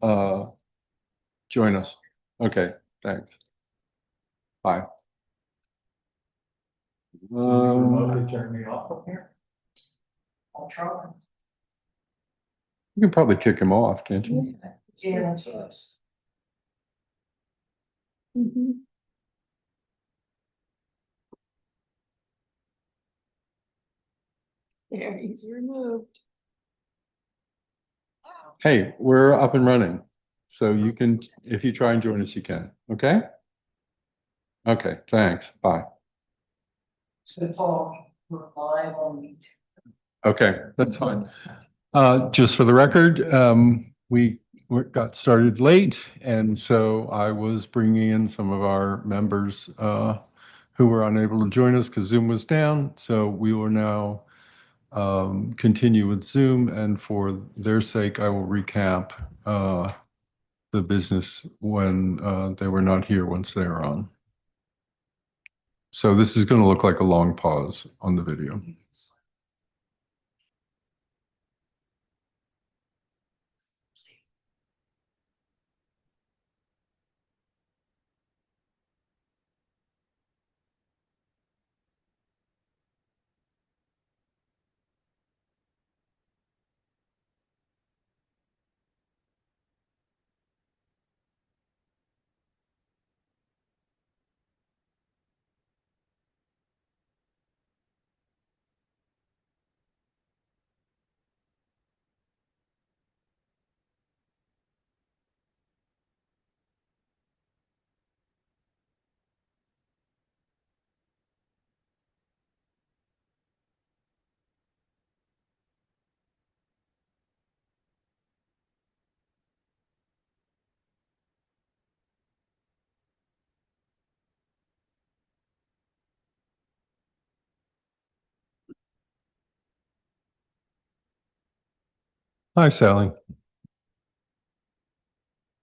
join us? Okay, thanks. Bye. Turn me off up here. I'll try. You can probably kick him off, can't you? Yeah, that's what I was. There, he's removed. Hey, we're up and running. So you can, if you try and join us, you can, okay? Okay, thanks, bye. So Paul, we're live on YouTube. Okay, that's fine. Just for the record, we got started late, and so I was bringing in some of our members who were unable to join us because Zoom was down. So we will now continue with Zoom, and for their sake, I will recap the business when they were not here once they were on. So this is going to look like a long pause on the video. Hi, Sally.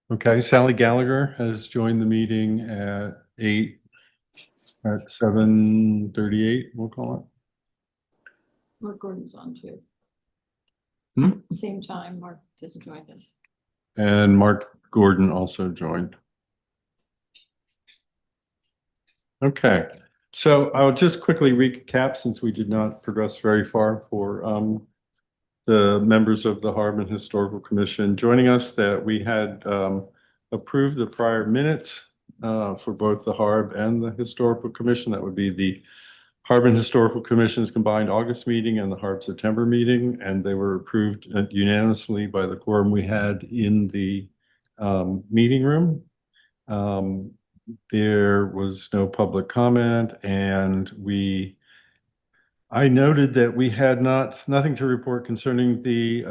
Okay, Sally Gallagher has joined the meeting at 7:38, we'll call it. Mark Gordon's on too. Hmm? Same time, Mark has joined us. And Mark Gordon also joined. Okay, so I'll just quickly recap since we did not progress very far for the members of the Harbin Historical Commission joining us, that we had approved the prior minutes for both the Harb and the Historical Commission. That would be the Harbin Historical Commission's combined August meeting and the Harb September meeting, and they were approved unanimously by the quorum we had in the meeting room. There was no public comment, and I noted that we had nothing to report concerning the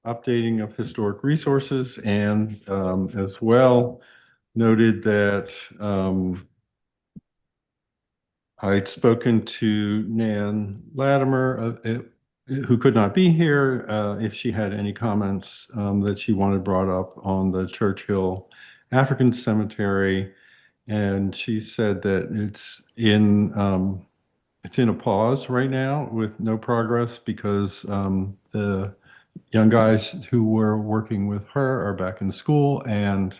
updating of historic resources, and as well noted that I'd spoken to Nan Latimer, who could not be here, if she had any comments that she wanted brought up on the Churchill African Cemetery. And she said that it's in a pause right now with no progress because the young guys who were working with her are back in school, and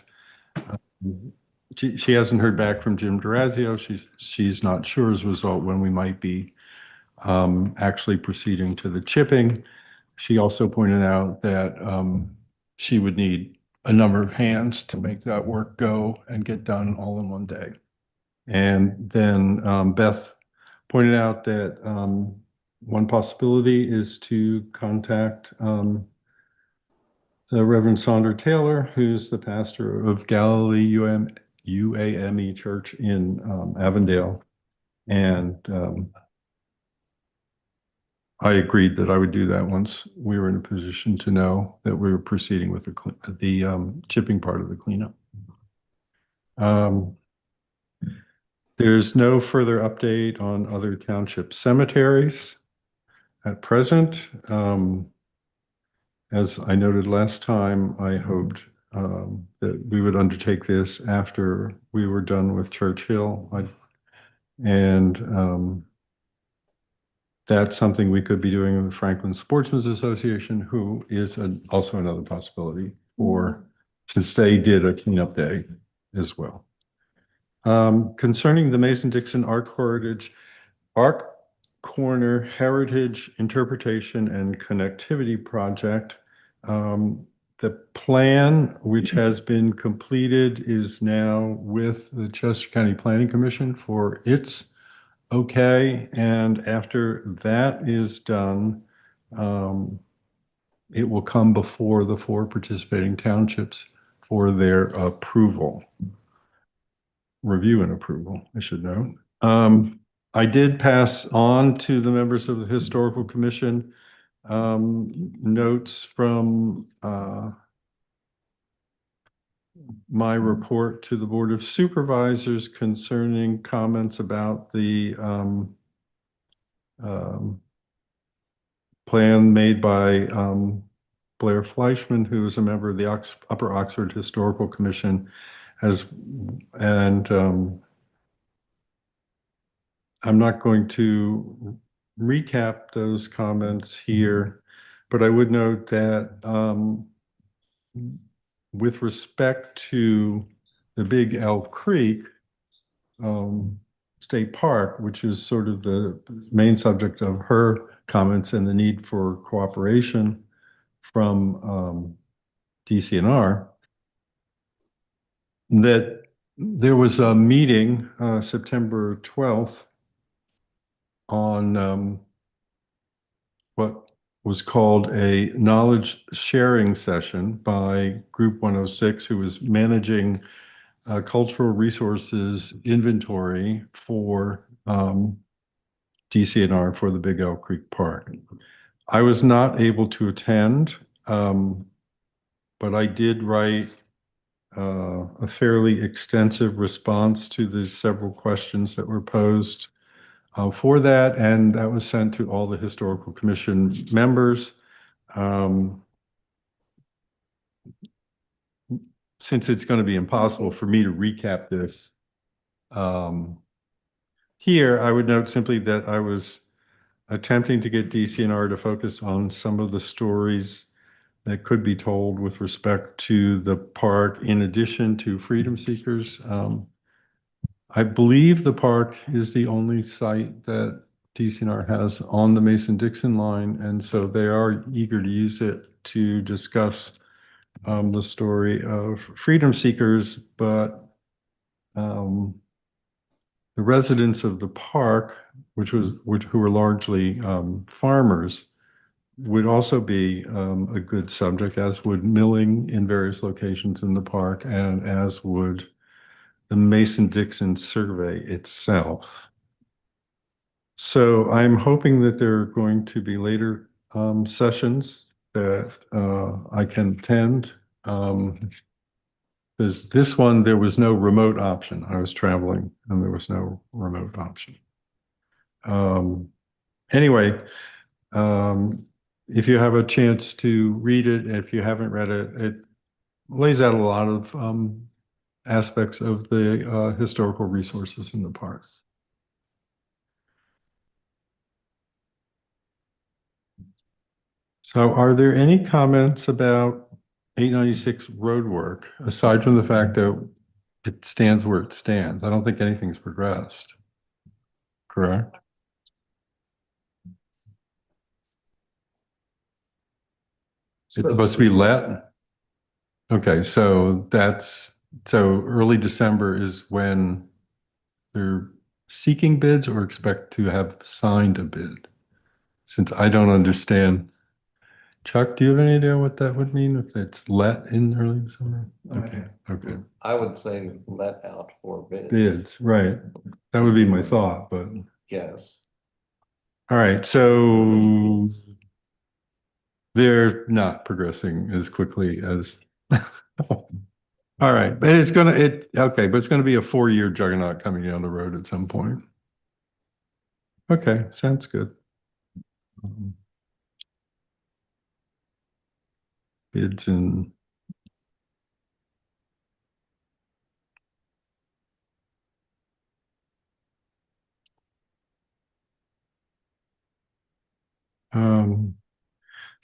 she hasn't heard back from Jim Durazio. She's not sure as a result when we might be actually proceeding to the chipping. She also pointed out that she would need a number of hands to make that work go and get done all in one day. And then Beth pointed out that one possibility is to contact the Reverend Sonder Taylor, who's the pastor of Galilee UAME Church in Avondale. And I agreed that I would do that once we were in a position to know that we were proceeding with the chipping part of the cleanup. There's no further update on other township cemeteries at present. As I noted last time, I hoped that we would undertake this after we were done with Churchill. That's something we could be doing with Franklin Sportsman's Association, who is also another possibility for since they did a cleanup day as well. Concerning the Mason-Dixon Arc Corner Heritage Interpretation and Connectivity Project, the plan, which has been completed, is now with the Chester County Planning Commission for its okay. And after that is done, it will come before the 4 participating townships for their approval. Review and approval, I should note. I did pass on to the members of the Historical Commission notes from my report to the Board of Supervisors concerning comments about the plan made by Blair Fleischman, who is a member of the Upper Oxford Historical Commission, I'm not going to recap those comments here, but I would note that with respect to the Big Elk Creek State Park, which is sort of the main subject of her comments and the need for cooperation from DCNR, that there was a meeting September 12th on what was called a knowledge sharing session by Group 106, who was managing cultural resources inventory for DCNR for the Big Elk Creek Park. I was not able to attend, but I did write a fairly extensive response to the several questions that were posed for that, and that was sent to all the Historical Commission members. Since it's going to be impossible for me to recap this here, I would note simply that I was attempting to get DCNR to focus on some of the stories that could be told with respect to the park, in addition to freedom seekers. I believe the park is the only site that DCNR has on the Mason-Dixon line, and so they are eager to use it to discuss the story of freedom seekers, but the residents of the park, who were largely farmers, would also be a good subject, as would milling in various locations in the park, and as would the Mason-Dixon survey itself. So I'm hoping that there are going to be later sessions that I can attend. Because this one, there was no remote option. I was traveling and there was no remote option. Anyway, if you have a chance to read it, if you haven't read it, it lays out a lot of aspects of the historical resources in the park. So are there any comments about 896 road work, aside from the fact that it stands where it stands? I don't think anything's progressed. Correct? It's supposed to be let? Okay, so early December is when they're seeking bids or expect to have signed a bid? Since I don't understand. Chuck, do you have any idea what that would mean if it's let in early December? Okay, okay. I would say let out for bids. Bids, right. That would be my thought, but, Yes. all right, so they're not progressing as quickly as, all right, but it's okay, but it's gonna be a 4-year juggernaut coming down the road at some point. Okay, sounds good. Bids and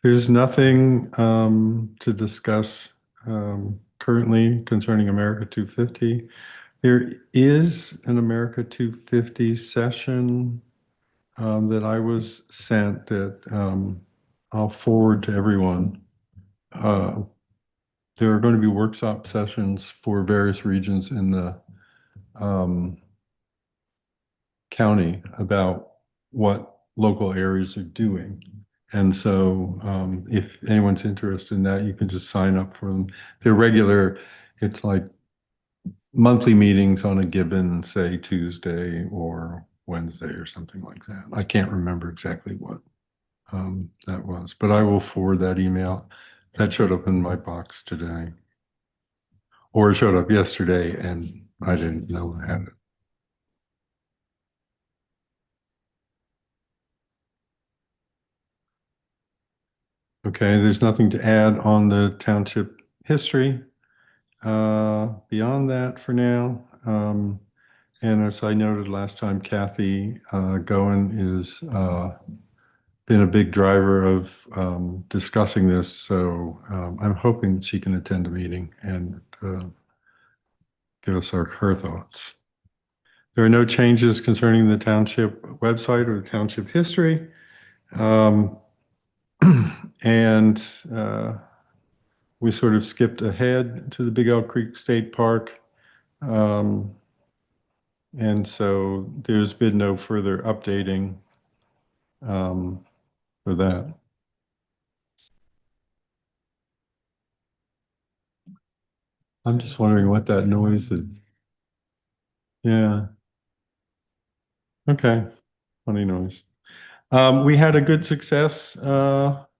there's nothing to discuss currently concerning America 250. There is an America 250 session that I was sent that I'll forward to everyone. There are going to be workshop sessions for various regions in the county about what local areas are doing. And so if anyone's interested in that, you can just sign up for them. They're regular, it's like monthly meetings on a given, say, Tuesday or Wednesday or something like that. I can't remember exactly what that was, but I will forward that email. That showed up in my box today. Or it showed up yesterday and I didn't know I had it. Okay, there's nothing to add on the township history. Beyond that for now. And as I noted last time, Kathy Goen is been a big driver of discussing this. So I'm hoping that she can attend a meeting and give us her thoughts. There are no changes concerning the township website or the township history. And we sort of skipped ahead to the Big Elk Creek State Park. And so there's been no further updating for that. I'm just wondering what that noise is. Yeah. Okay. Funny noise. We had a good success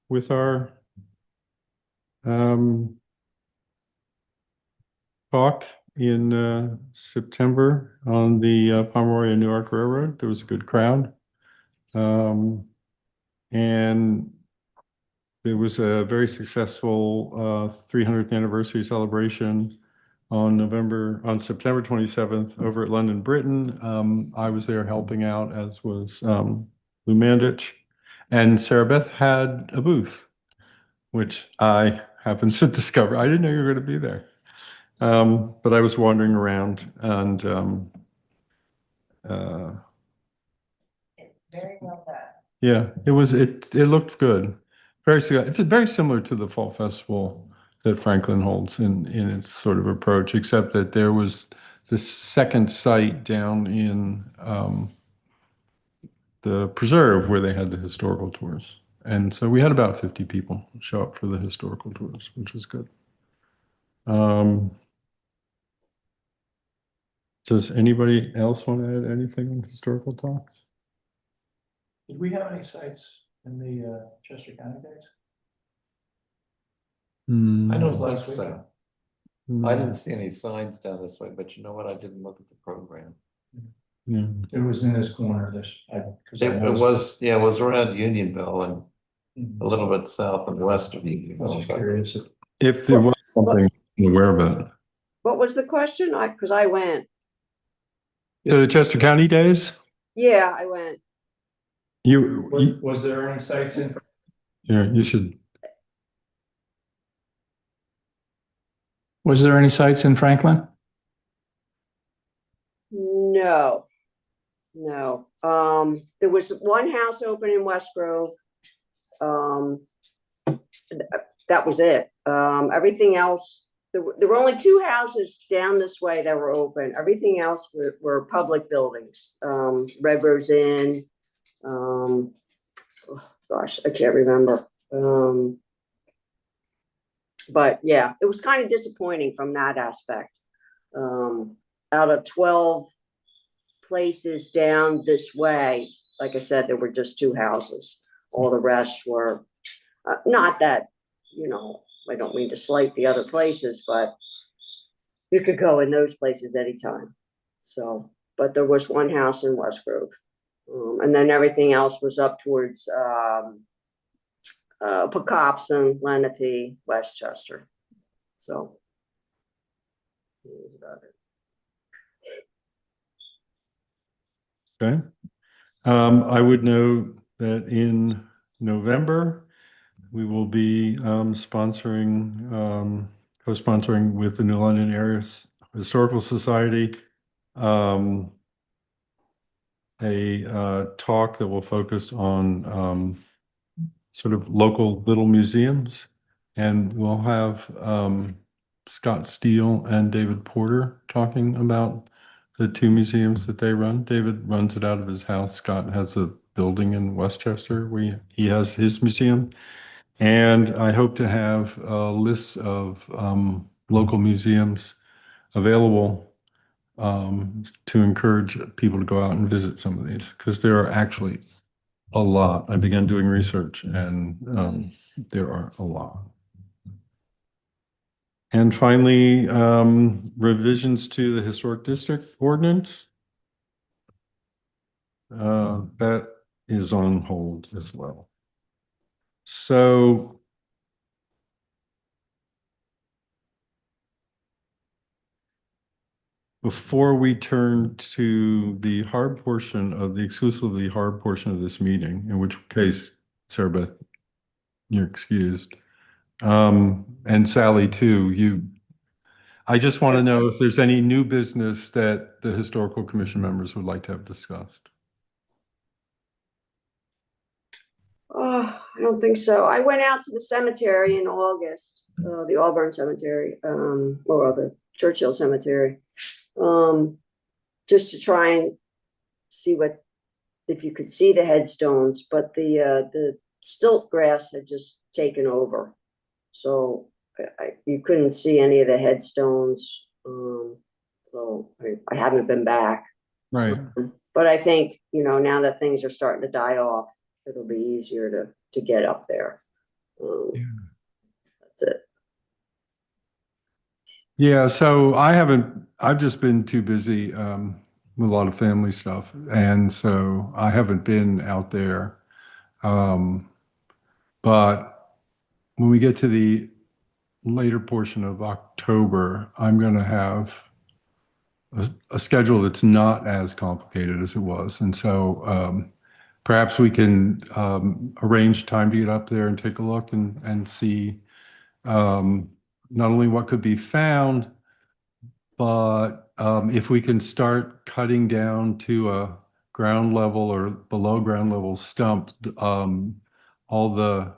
with our talk in September on the Pomeroy and Newark Railroad. There was a good crowd. And there was a very successful 300th anniversary celebration on September 27th over at London Britain. I was there helping out, as was Lou Mandich. And Sarah Beth had a booth, which I happened to discover. I didn't know you were going to be there. But I was wandering around and Very well done. yeah, it looked good. Very similar to the Fall Festival that Franklin holds in its sort of approach, except that there was this second site down in the preserve where they had the historical tours. And so we had about 50 people show up for the historical tours, which was good. Does anybody else want to add anything on historical talks? Did we have any sites in the Chester County days? I don't Last think week. so. I didn't see any signs down this way, but you know what? I didn't look at the program. Yeah. It was in this corner, It was, yeah, it was around Unionville and a little bit south and west of I was Unionville. just curious. If there was something I'm aware of it. What was the question? Because I went. The Chester County days? Yeah, I went. Was there any sites in? Yeah, you should. Was there any sites in Franklin? No. There was one house open in West Grove. That was it. Everything else, there were only two houses down this way that were open. Everything else were public buildings. Red Rose Inn. Oh gosh, I can't remember. But yeah, it was kind of disappointing from that aspect. Out of 12 places down this way, like I said, there were just two houses. All the rest were not that, I don't mean to slight the other places, but you could go in those places anytime. So, but there was one house in West Grove. And then everything else was up towards Pocopson, Lenape, Westchester. So that was about it. Okay. I would note that in November, we will be sponsoring co-sponsoring with the New London Area Historical Society. A talk that will focus on sort of local little museums. And we'll have Scott Steele and David Porter talking about the two museums that they run. David runs it out of his house. Scott has a building in Westchester where he has his museum. And I hope to have a list of local museums available to encourage people to go out and visit some of these, because there are actually a lot. I began doing research and there are a lot. And finally, revisions to the Historic District Ordinance. That is on hold as well. So before we turn to the hard portion of the exclusively hard portion of this meeting, in which case, Sarah Beth, you're excused. And Sally too, I just want to know if there's any new business that the Historical Commission members would like to have discussed. I don't think so. I went out to the cemetery in August, the Auburn Cemetery, or the Churchill Cemetery, just to try and see if you could see the headstones, but the stilt grass had just taken over. So you couldn't see any of the headstones. So I haven't been back. Right. But I think, now that things are starting to die off, it'll be easier to get up there. That's it. Yeah, so I've just been too busy with a lot of family stuff. And so I haven't been out there. But when we get to the later portion of October, I'm going to have a schedule that's not as complicated as it was. And so perhaps we can arrange time to get up there and take a look and see not only what could be found, but if we can start cutting down to a ground level or below ground level stump, all the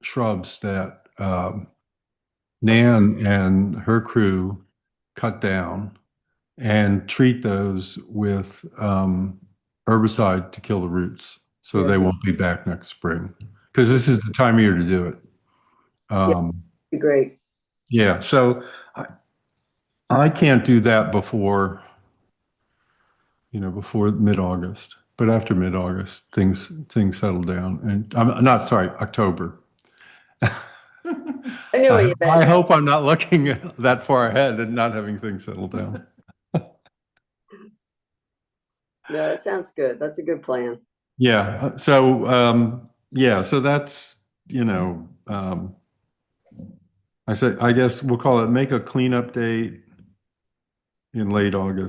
shrubs that Nan and her crew cut down, and treat those with herbicide to kill the roots, so they won't be back next spring, because this is the time of year to do it. Be great. Yeah, so I can't do that before mid-August, but after mid-August, things settle down, and I'm not sorry, October. I knew what you I meant. hope I'm not looking that far ahead and not having things settle down. Yeah, that sounds good. That's a good plan. Yeah. So, so that's, I guess we'll call it make a cleanup date in late October.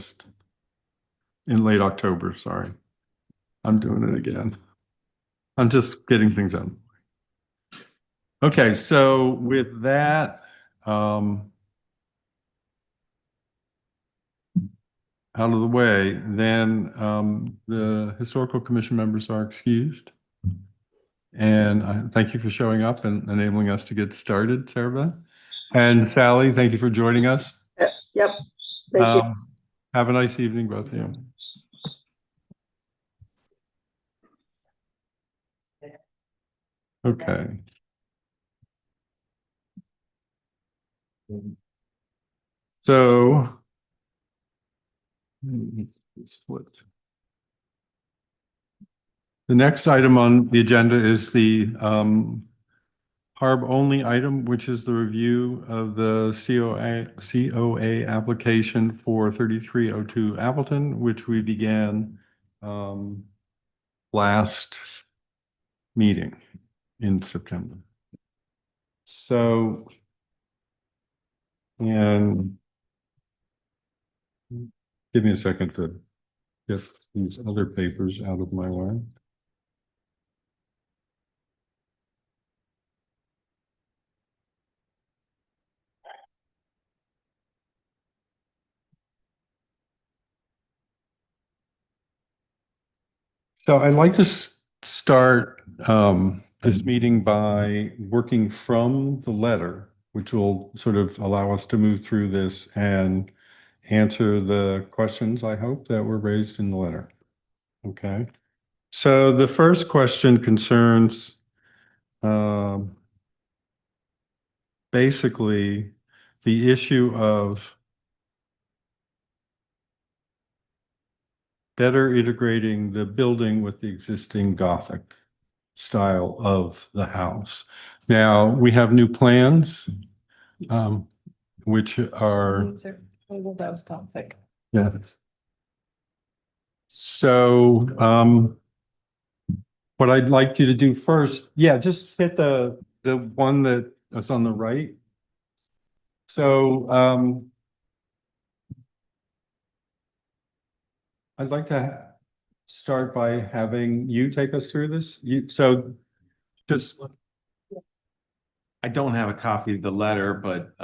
Sorry. I'm doing it again. I'm just getting things done. Okay. So with that, out of the way, then the Historical Commission members are excused. And I thank you for showing up and enabling us to get started, Sarah Beth. And Sally, thank you for joining us. Yep. Thank you. Have a nice evening, both of you. Okay. So it's flipped. The next item on the agenda is the HARB only item, which is the review of the COA application for 3302 Appleton, which we began last meeting in September. So, and give me a second to get these other papers out of my way. So I'd like to start this meeting by working from the letter, which will sort of allow us to move through this and answer the questions, I hope, that were raised in the letter. Okay. So the first question concerns basically the issue of better integrating the building with the existing Gothic style of the house. Now, we have new plans, which are, That was topic. yeah. So, what I'd like you to do first, yeah, just hit the one that's on the right. So, I'd like to start by having you take us through this. So just, I don't have a copy of the letter, but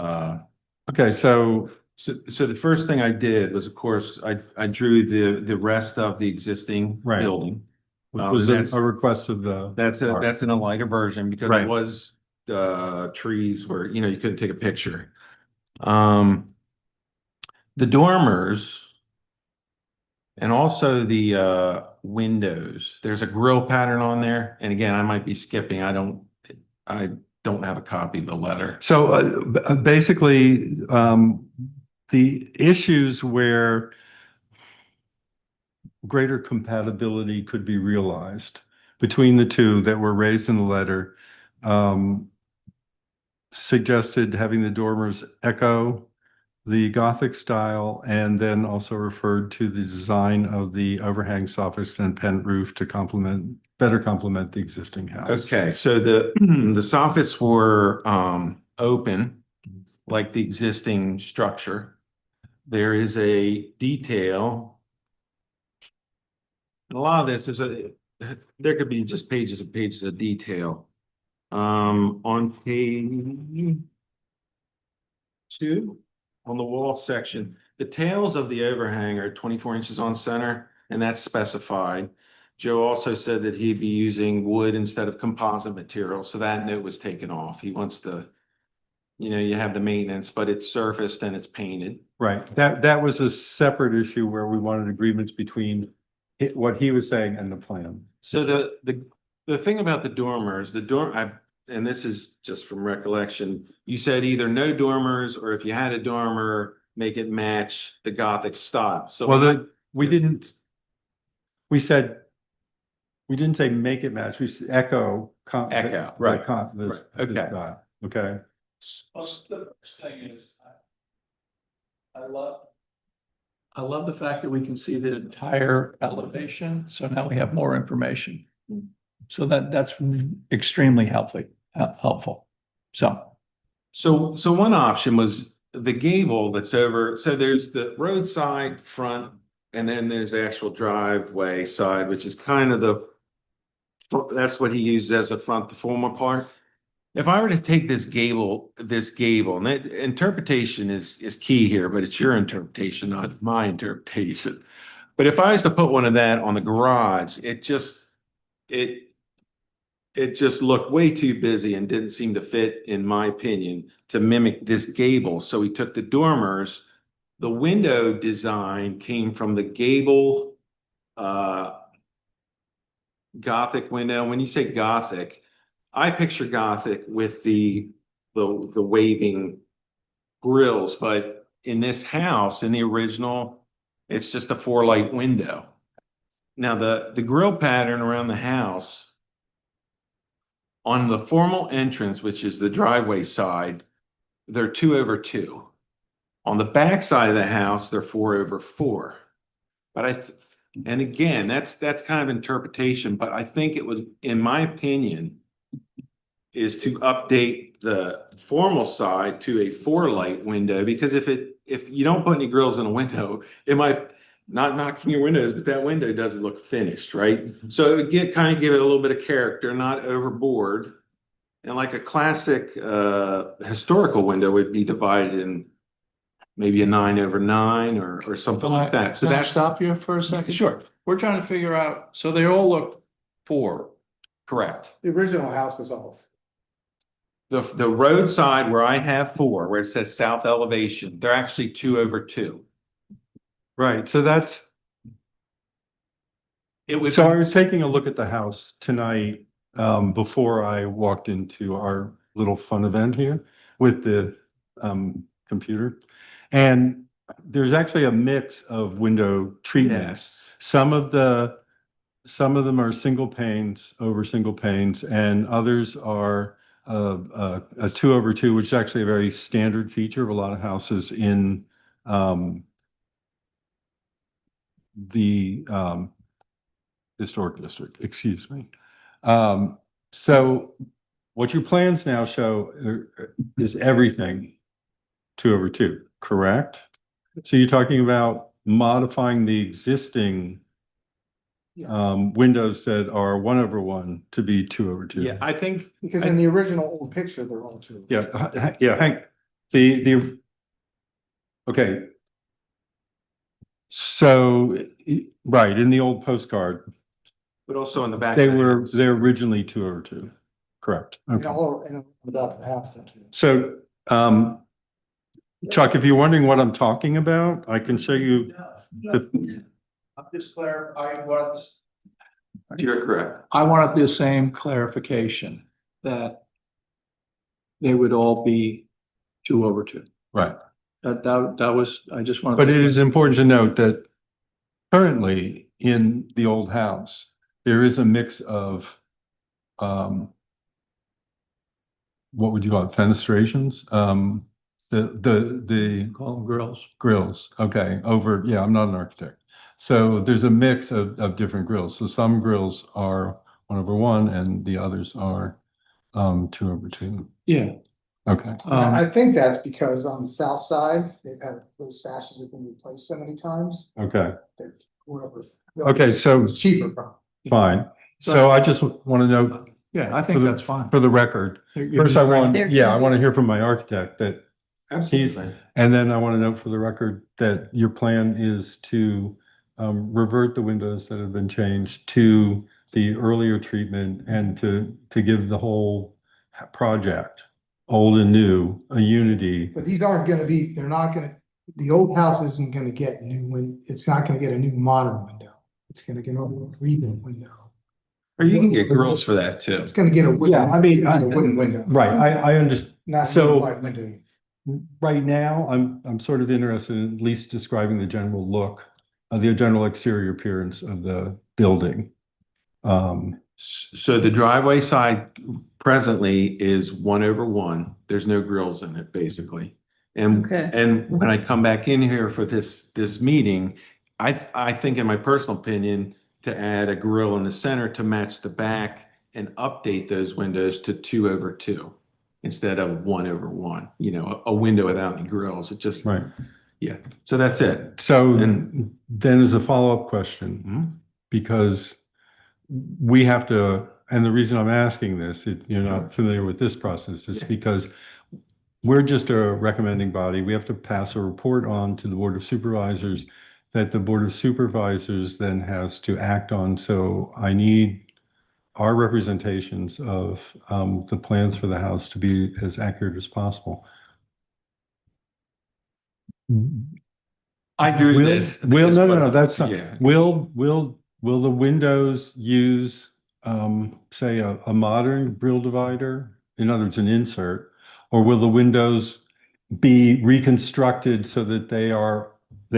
okay, so, so the first thing I did was, of course, I drew the rest of the existing Right. building. which was that's- a request of the. That's in a lighter version because Right. it was trees where, you couldn't take a picture. The dormers and also the windows, there's a grill pattern on there. And again, I might be skipping. I don't have a copy of the letter. So basically, the issues where greater compatibility could be realized between the two that were raised in the letter suggested having the dormers echo the Gothic style, and then also referred to the design of the overhang soffits and pent roof to better complement the existing house. Okay, so the the soffits were open like the existing structure. There is a detail. A lot of this is there could be just pages and pages of detail. On page 2, on the wall section, the tails of the overhang are 24 inches on center, and that's specified. Joe also said that he'd be using wood instead of composite material, so that note was taken off. He wants to, you have the maintenance, but it's surfaced and it's painted. Right, that was a separate issue where we wanted agreements between what he was saying and the plan. So the thing about the dormers, and this is just from recollection, you said either no dormers, or if you had a dormer, make it match the Gothic style. So Well, we didn't say make it match, we said echo. Echo, Right. Right, okay. Okay, Well, the first thing is, I love the fact that we can see the entire elevation, so now we have more information. So that's extremely helpful. So one option was the gable that's over, so there's the roadside front, and then there's the actual driveway side, which is kind of that's what he uses as a front, the former part. If I were to take this gable, and that interpretation is key here, but it's your interpretation, not my interpretation. But if I was to put one of that on the garage, it just looked way too busy and didn't seem to fit, in my opinion, to mimic this gable. So we took the dormers. The window design came from the gable Gothic window. When you say Gothic, I picture Gothic with the waving grills, but in this house, in the original, it's just a 4-light window. Now the grill pattern around the house, on the formal entrance, which is the driveway side, they're 2/2. On the back side of the house, they're 4/4. But and again, that's kind of interpretation, but I think it would, in my opinion, is to update the formal side to a 4-light window, because if you don't put any grills in a window, it might, not knocking your windows, but that window doesn't look finished, right? So it would kind of give it a little bit of character, not overboard. And like a classic historical window would be divided in, maybe a 9/9 or something like that. So Can I that's stop you for a second? sure, We're trying to figure out, so they all look 4. correct. The original house was off. The roadside where I have 4, where it says south elevation, they're actually 2/2. Right, so that's, It was. so I was taking a look at the house tonight, before I walked into our little fun event here with the, computer. And there's actually a mix of window treatments. Yes. Some of them are single panes over single panes, and others are a 2/2, which is actually a very standard feature of a lot of houses in the historic district, excuse me. So what your plans now show is everything 2/2, correct? So you're talking about modifying the existing windows that are 1/1 to be 2/2. Yeah, I think, Because in the original old picture, they're all two. Yeah, Hank, okay. So, right, in the old postcard, but also in the back. they're of the house. originally 2/2, correct? And Okay. all, and about the house then too. So, Chuck, if you're wondering what I'm talking about, I can show you. I'm just clarifying what. You're correct. I wanted the same clarification that they would all be 2/2. Right. That was, I just wanted. But it is important to note that currently in the old house, there is a mix of, what would you call it, fenestrations? The Call them grills. grills, okay, over, yeah, I'm not an architect. So there's a mix of different grills. So some grills are 1/1 and the others are 2/2. Yeah. Okay, I think that's because on the south side, they've had those sashes have been replaced so many times okay, that whoever. okay, so It's cheaper from. fine. So I just want to know Yeah, I think that's fine. for the record, You're first I want, They're yeah, I cute. want to hear from my architect that Absolutely. and then I want to note for the record that your plan is to revert the windows that have been changed to the earlier treatment and to give the whole project, old and new, a unity. But these aren't gonna be, they're not gonna, the old house isn't gonna get it's not gonna get a new modern window. It's gonna get a rebuilt window. Or you can get grills for that too. It's gonna get a wooden. Yeah, I mean, a wooden window. Right, I understand. Not a So- unified window. Right now, I'm sort of interested in at least describing the general look, the general exterior appearance of the building. So the driveway side presently is 1/1. There's no grills in it, basically. And, Okay. and when I come back in here for this meeting, I think in my personal opinion, to add a grill in the center to match the back and update those windows to 2/2 instead of 1/1, a window without any grills. It just, Right. yeah. So that's it. So And- then as a follow-up question, because we have to, and the reason I'm asking this, if you're not familiar with this process, is Yeah. because we're just a recommending body. We have to pass a report on to the Board of Supervisors that the Board of Supervisors then has to act on. So I need our representations of the plans for the house to be as accurate as possible. I do Will- this. Will, this no, what- no, no, that's not, Yeah. will the windows use, say, a modern grill divider? In other words, an insert, or will the windows be reconstructed so that they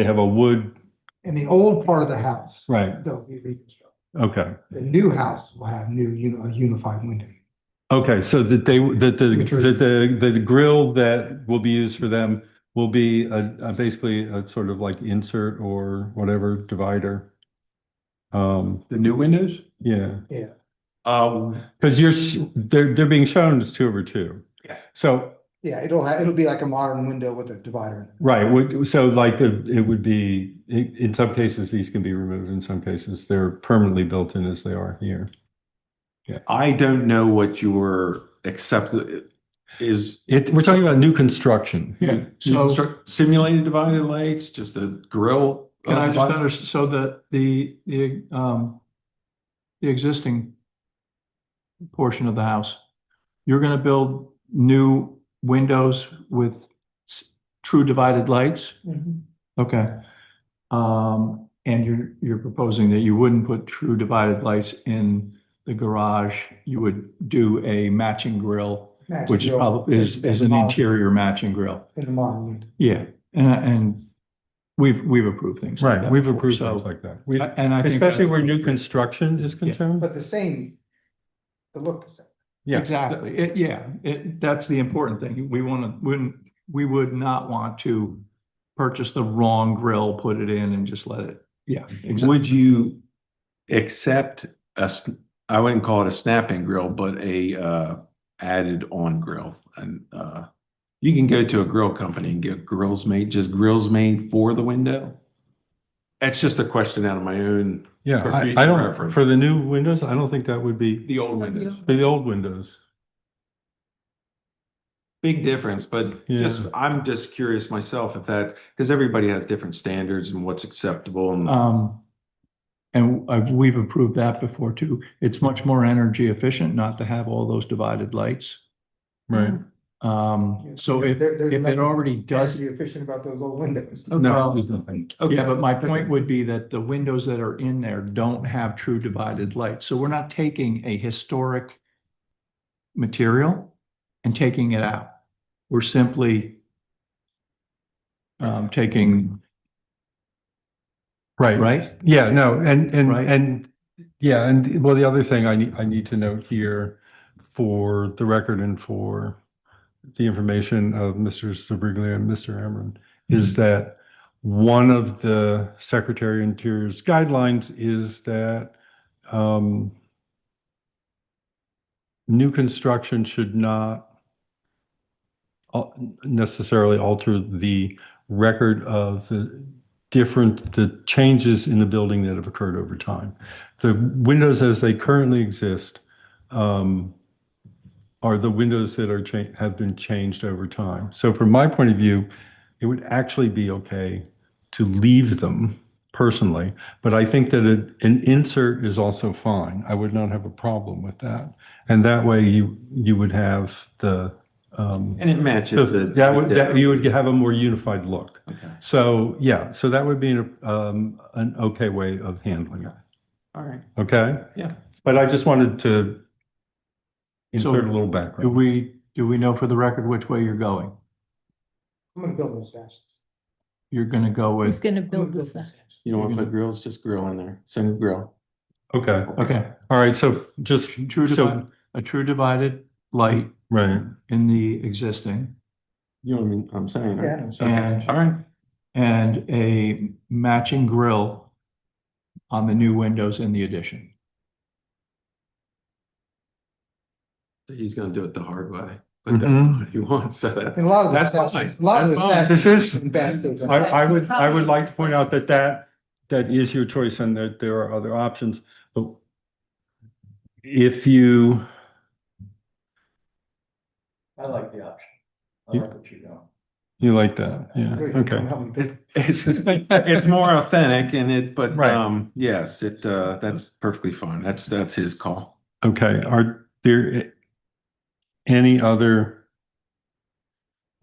have a wood, In the old part of the house. right, They'll be reconstructed. okay. The new house will have a unified window. Okay, so that the grill that will be used for them will be basically a sort of like insert or whatever divider. The new windows? Yeah. Um, Because they're being shown as 2/2. Yeah. So, Yeah, it'll be like a modern window with a divider in it. right, so like it would be, in some cases, these can be removed, in some cases, they're permanently built in as they are here. I don't know what your is. We're talking about new construction. Yeah, so Simulated divided lights, just a grill. can I just understand, so that the existing portion of the house, you're gonna build new windows with true divided lights? Okay. And you're proposing that you wouldn't put true divided lights in the garage, you would do a matching grill, which is probably is an interior matching grill. In the modern window. Yeah, and we've approved things like Right, that we've before, approved so- things like that. We, And I think especially that- where new construction is concerned. But the same, the look the same. Yeah. Exactly. That's the important thing. We would not want to purchase the wrong grill, put it in and just let it, exactly. Would you accept I wouldn't call it a snap-in grill, but a added on grill? And you can go to a grill company and get grills made for the window. That's just a question out of my own, Yeah, For I future don't, reference. for the new windows, I don't think that would be, the old windows. for the old windows. Big difference, but Yeah. I'm just curious myself if that, because everybody has different standards and what's acceptable and. And we've approved that before too. It's much more energy efficient not to have all those divided lights. Right. So if it already does. Energy efficient about those old windows. No, there's nothing. Yeah, but my point would be that the windows that are in there don't have true divided lights. So we're not taking a historic material and taking it out. We're simply taking, right? Yeah, no, Right. yeah, and well, the other thing I need to note here for the record and for the information of Mr. Sabriglia and Mr. Amron is that one of the Secretary of Interior's guidelines is that new construction should not necessarily alter the record of the changes in the building that have occurred over time. The windows as they currently exist are the windows that have been changed over time. So from my point of view, it would actually be okay to leave them personally, but I think that an insert is also fine. I would not have a problem with that. And that way you would have the And it matches the. you would have a more unified look. Okay, So, yeah, so that would be an okay way of handling it, all right, okay? yeah. But I just wanted to So insert a little Do background. we know for the record which way you're going? I'm gonna build those sashes. You're gonna go Who's with, gonna I'm gonna build this? sashes. You don't want to put grills, just grill in there, same grill. Okay, okay, all right, so just, a true divided light right, in the existing You know what I'm saying? right? Yeah. Okay, and, all right. and a matching grill on the new windows in the addition. He's gonna do it the hard way, but that's Mhm. what he wants, so that's. And a lot of the That's sashes, fine. a lot of That's the fine. sashes. This is- in bad state. I would like to point out that is your choice and that there are other options, but if you, I like the option. I like what you're doing. you like that, yeah, Good, okay. come help me. It's more authentic but Right. yes, that's perfectly fine. That's his call. Okay, are there any other?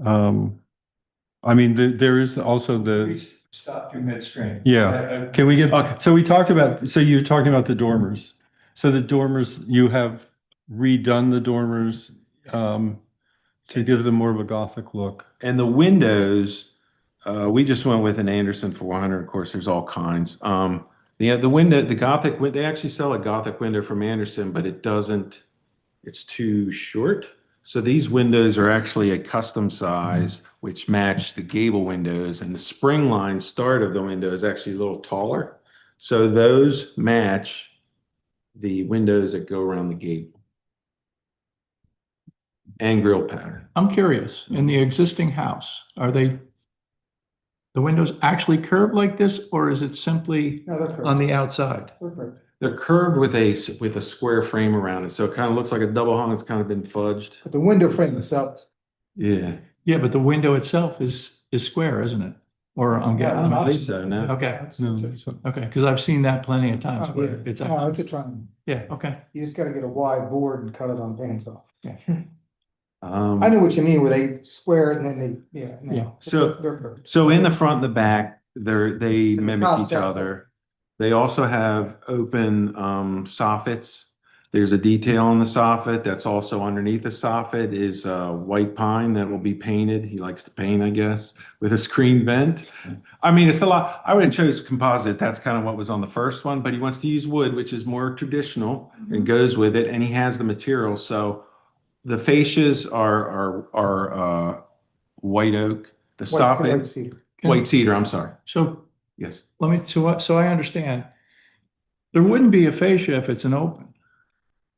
I mean, there is also the, Stop you midstream. yeah, can we get, so you're talking about the dormers. So the dormers, you have redone the dormers to give them more of a Gothic look. And the windows, we just went with an Anderson 400. Of course, there's all kinds. The window, the Gothic, they actually sell a Gothic window from Anderson, but it's too short. So these windows are actually a custom size, which match the gable windows, and the spring line start of the window is actually a little taller. So those match the windows that go around the gable and grill pattern. I'm curious, in the existing house, are the windows actually curved like this, or is it simply No, they're correct. on the outside? They're correct. They're curved with a square frame around it, so it kind of looks like a double hung. It's kind of been fudged. But the window frame itself. Yeah. Yeah, but the window itself is square, isn't it? Or I'm getting, I don't think so, no. Okay. No, so- okay, because I've seen that plenty of times Oh, where yeah. it's, No, it's a triangle. yeah, okay. You just gotta get a wide board and cut it on bandsaw. I Um, know what you mean, where they square it and then they, yeah. no, Yeah. it's- So- they're perfect. so in the front and the back, they the mimic top each section. other. They also have open soffits. There's a detail on the soffit that's also underneath the soffit is white pine that will be painted. He likes to paint, I guess, with a screen vent. I mean, it's a lot. I would have chose composite. That's kind of what was on the first one, but he wants to use wood, which is more traditional and goes with it. And he has the material. So the fascias are white oak. The White soffit, cedar. white cedar. I'm sorry. So Yes. let me, so I understand. There wouldn't be a fascia if it's an open.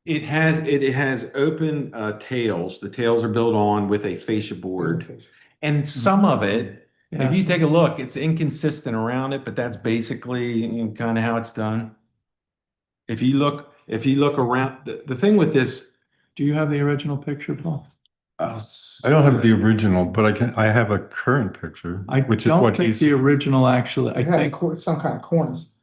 It has open tails. The tails are built on with a fascia board. And some of it, if you Yes. take a look, it's inconsistent around it, but that's basically kind of how it's done. If you look around, the thing with this, Do you have the original picture, Paul? I don't have the original, but I have a current picture, I which is don't what think he's. the original actually, I It had think. some kind of cornice.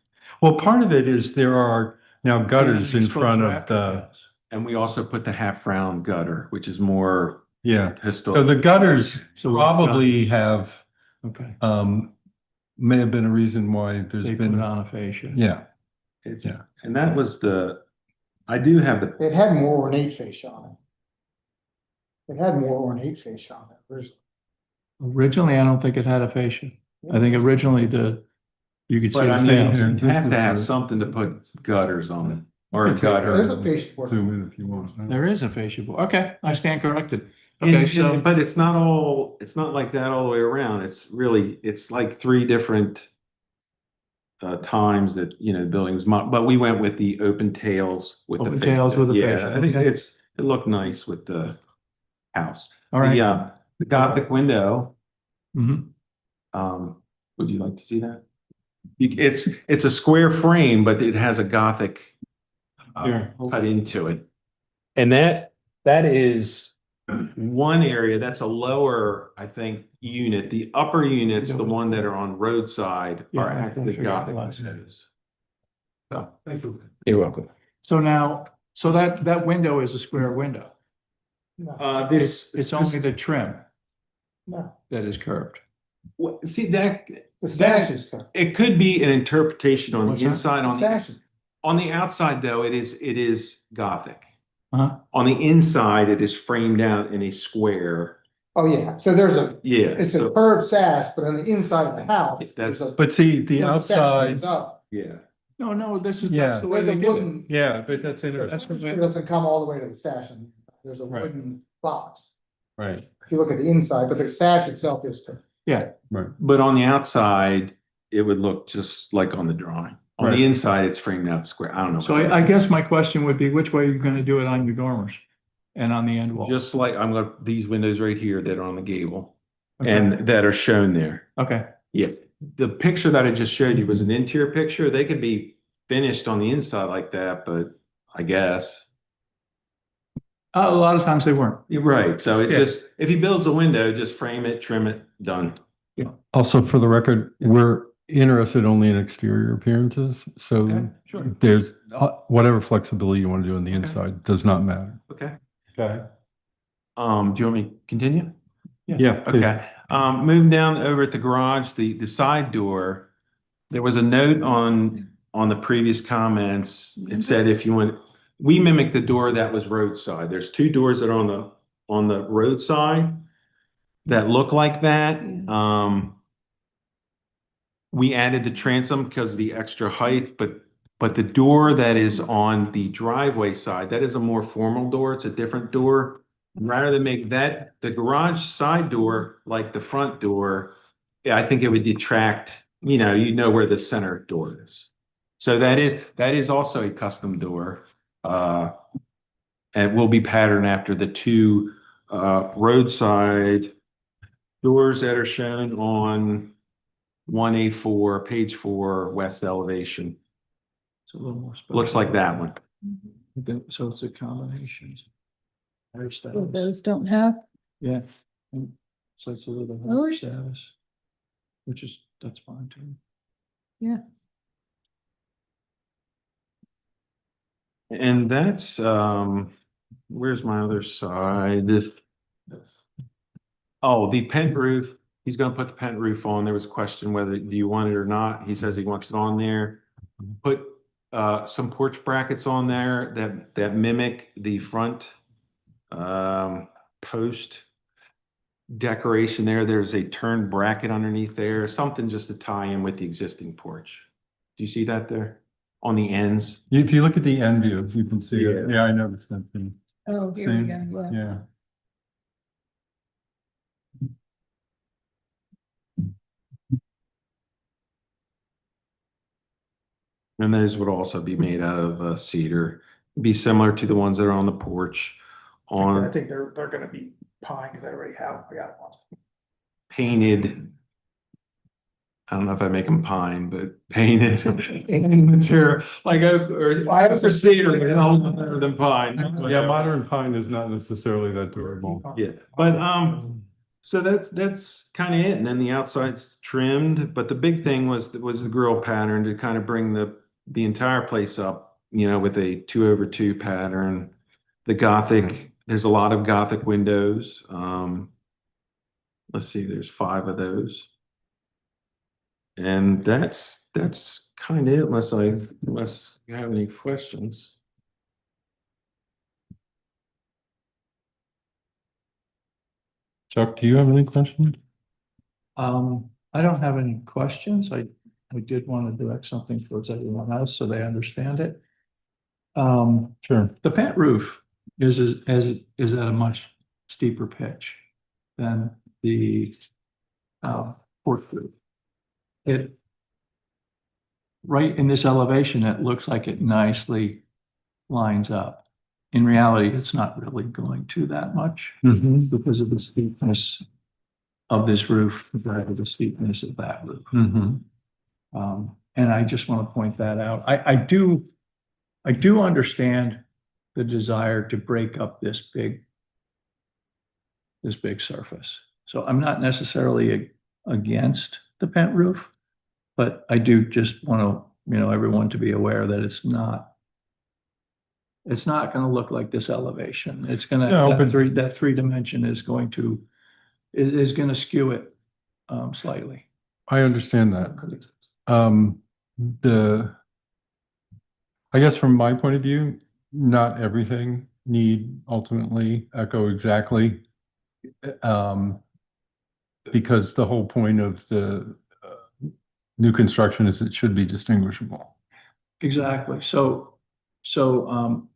Well, part of it is there are now gutters in Exposed front of after, the, yes. and we also put the half round gutter, which is more yeah. So historic. the gutters So we've probably got- have, Okay, may have been a reason why there's they put been, on a fascia. yeah. It's, Yeah. and that was I do have the, It had more ornate fascia on it. It had more ornate fascia on it. Originally, I don't think it had a fascia. I think originally you could see but the I mean, tails. you This have is to have the- something to put gutters on it, or a Okay. gutter. There's a fascia board. Zoom in if you want. There is a fascia board. Okay, I stand corrected. And- Okay, so, but it's not like that all the way around. It's like three different times that, the building was, but we went with the open tails with the. Open tails with the Yeah, fascia, I think okay. it looked nice with the house. all right. Yeah, the Gothic window, Mhm. would you like to see that? It's a square frame, but it has a Gothic Here. cut into it. And that is one area, that's a lower, I think, unit. The upper units, the one that are on roadside, Yeah, are I was gonna actually figure out Gothic last. windows. So, Thank you. you're welcome. So now, so that window is a square window. No, It's only the trim no. that is curved. See, that, The sash is there. it could be an interpretation on What's the that? inside, The sash is. on the outside, though, it is Gothic. Uh-huh. On the inside, it is framed out in a square. Oh, yeah. So there's Yeah. it's a so- curved sash, but on the inside of the house. That's- there's a- But see, the when sash outside, comes up, Yeah. No, that's Yeah. the way There's they a did it. wooden, yeah, but that's That's interesting, what they- it doesn't come all the way to the sash. And there's a Right. wooden box. right, If you look at the inside, but the sash itself is there. Yeah, right. But on the outside, it would look just like on the drawing. On Right. the inside, it's framed out square. I don't know. so I guess my question would be, which way are you gonna do it on your dormers and on the end wall? Just like these windows right here that are on the gable Okay. and that are shown there. Okay, Yeah. The picture that I just showed you was an interior picture. They could be finished on the inside like that, but I guess. a lot of times they weren't. You're right. So it Yeah. just, if he builds a window, just frame it, trim it, done. Also, for the record, we're interested only in exterior appearances, so Okay, sure. there's whatever flexibility you want to do on the Okay. inside does not matter. Okay. Okay. Do you want me to continue? Yeah. Okay, moving down over at the garage, the side door, there was a note on the previous comments. It said if you want, we mimicked the door that was roadside. There's two doors that are on the roadside that look like that. We added the transom because of the extra height, but the door that is on the driveway side, that is a more formal door. It's a different door. Rather than make that the garage side door like the front door, yeah, I think it would detract, you know where the center door is. So that is also a custom door. And will be patterned after the two roadside doors that are shown on 1A4, page 4, west elevation. It's a little more. Looks like that one. So it's a combination. Those don't have, Yeah. And so it's a little Oh. higher status. Which is, that's fine too. And that's, where's my other side? Oh, the pent roof, he's gonna put the pent roof on. There was a question whether, do you want it or not? He says he wants it on there. Put some porch brackets on there that mimic the front post decoration there. There's a turn bracket underneath there, something just to tie in with the existing porch. Do you see that there on the ends? If you look at the end view, you can see it. Yeah. Yeah, I noticed that thing. oh, here we go. Yeah. Yeah. And those would also be made out of cedar, be similar to the ones that are on the porch I on think they're gonna be pine, because I already we got one. painted. I don't know if I make them pine, but painted material, like oak or cedar, you know, better than pine. Yeah, modern pine is not necessarily that durable. Yeah, but so that's kind of it. And then the outside's trimmed, but the big thing was the grill pattern to kind of bring the entire place up, you know, with a 2/2 pattern. The Gothic, there's a lot of Gothic windows. Let's see, there's 5 of those. And that's kind of it, unless you have any questions. Chuck, do you have any questions? I don't have any questions. I did want to direct something towards everyone else so they understand it. Sure. The pent roof is at a much steeper pitch than the porch roof. It right in this elevation, it looks like it nicely lines up. In reality, it's not really going to that much Mm-hmm. because of the steepness of this roof, compared to the steepness of that roof. Mm-hmm. And I just want to point that out. I do understand the desire to break up this big surface. So I'm not necessarily against the pent roof, but I do just want to, everyone to be aware that it's not going to look like this elevation. It's going No, but- to, that 3 dimension is going to skew it slightly. I understand that. I guess from my point of view, not everything need ultimately echo exactly. Because the whole point of the new construction is it should be distinguishable. Exactly. So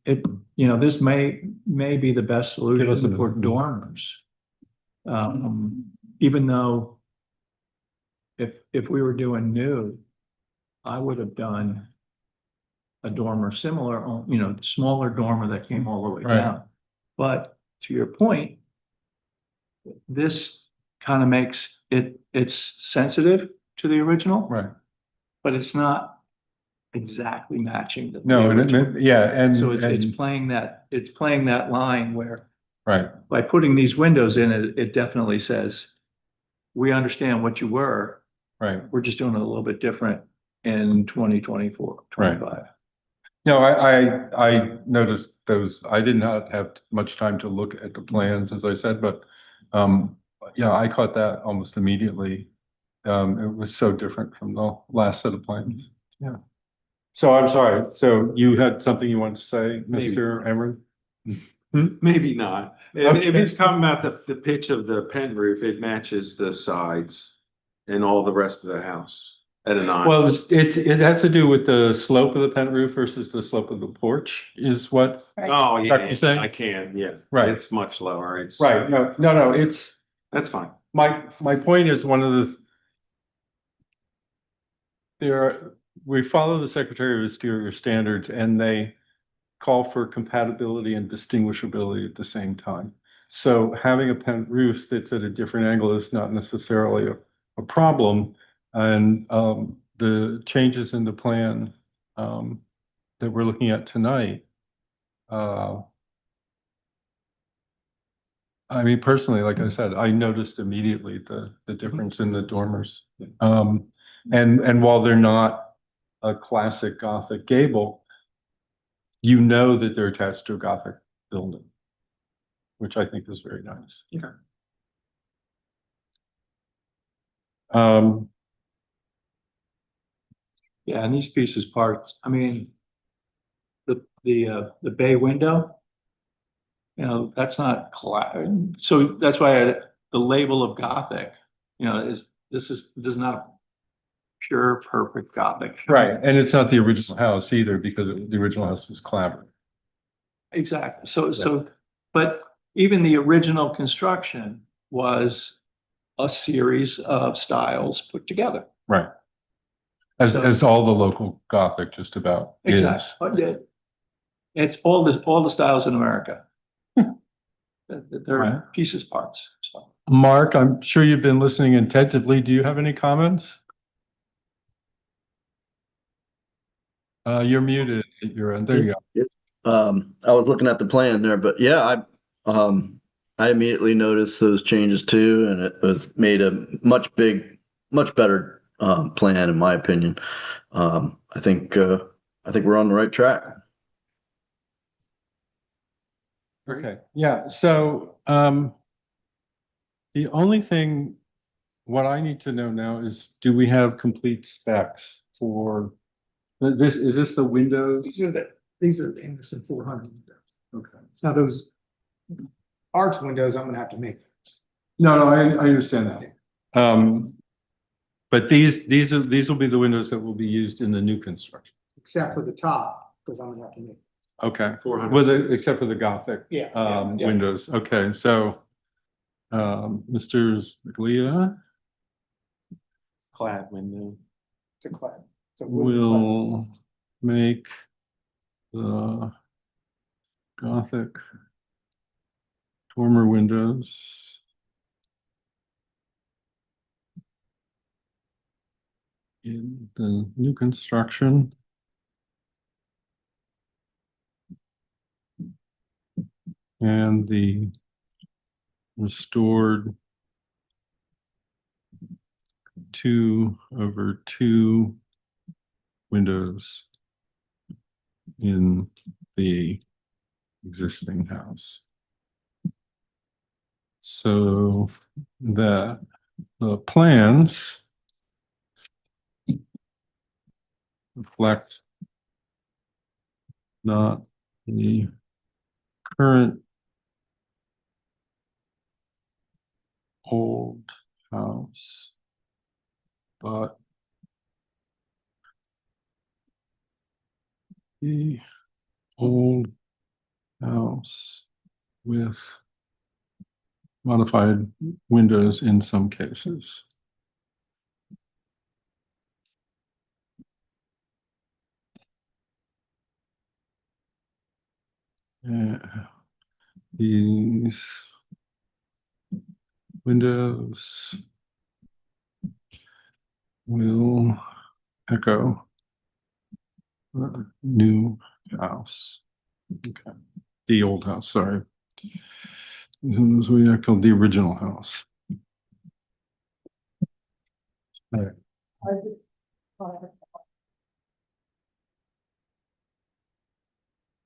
it, this may be the best solution for dormers. Even though if we were doing new, I would have done a dormer similar, smaller dormer that came all the way Right. down. But to your point, this kind of makes it's sensitive to the original, Right. but it's not exactly matching the No, original. yeah, and. So it's and- playing that line where Right, by putting these windows in, it definitely says, we understand what you were, right. we're just doing it a little bit different in 2024, Right. 25. No, I noticed those. I did not have much time to look at the plans, as I said, but yeah, I caught that almost immediately. It was so different from the last set of plans. Yeah. So I'm sorry. So you had something you wanted to say, Maybe. Mr. Emmer? Maybe not. If it's talking about the pitch of the pent roof, it matches the sides and all the rest of the house at a 9. Well, it has to do with the slope of the pent roof versus the slope of the porch is what. Oh, Chuck, yeah, you saying? I can, yeah. Right. It's much lower. It's. Right, no, it's, That's fine. my point is one of the. We follow the Secretary of Exterior standards and they call for compatibility and distinguishability at the same time. So having a pent roof that's at a different angle is not necessarily a problem. And the changes in the plan that we're looking at tonight, I mean, personally, like I said, I noticed immediately the difference in the dormers. And while they're not a classic Gothic gable, you know that they're attached to a Gothic building, which I think is very nice. Okay. Yeah, and these pieces parts, I mean, the bay window, you know, that's not so that's why the label of Gothic, you know, this is not a pure, perfect Gothic. Right, and it's not the original house either, because the original house was clapboard. Exactly. So, but even the original construction was a series of styles put together. Right. As all the local Gothic just about is. Exactly. It's all the styles in America. They're Right. pieces parts, so. Mark, I'm sure you've been listening attentively. Do you have any comments? You're muted at your end. There you go. I was looking at the plan there, but yeah, I immediately noticed those changes too, and it was made a much better plan in my opinion. I think we're on the right track. Okay, yeah, so, the only thing, what I need to know now is, do we have complete specs for, is this the windows? These are the Anderson 400 windows. Okay. Now those arch windows, I'm gonna have to make. No, I understand that. But these will be the windows that will be used in the new construction. Except for the top, because I'm gonna have to make. Okay, 400 with it, except for the Gothic, Yeah. windows. Okay, so, Mr. Zaglia Clad window. To clad. It's a wooden clad. will make the Gothic dormer windows in the new construction. And the restored 2/2 windows in the existing house. So the plans reflect not the current old house, but the old house with modified windows in some cases. These windows will echo the new house. Okay, the old house, sorry. These we echo the original house. All right.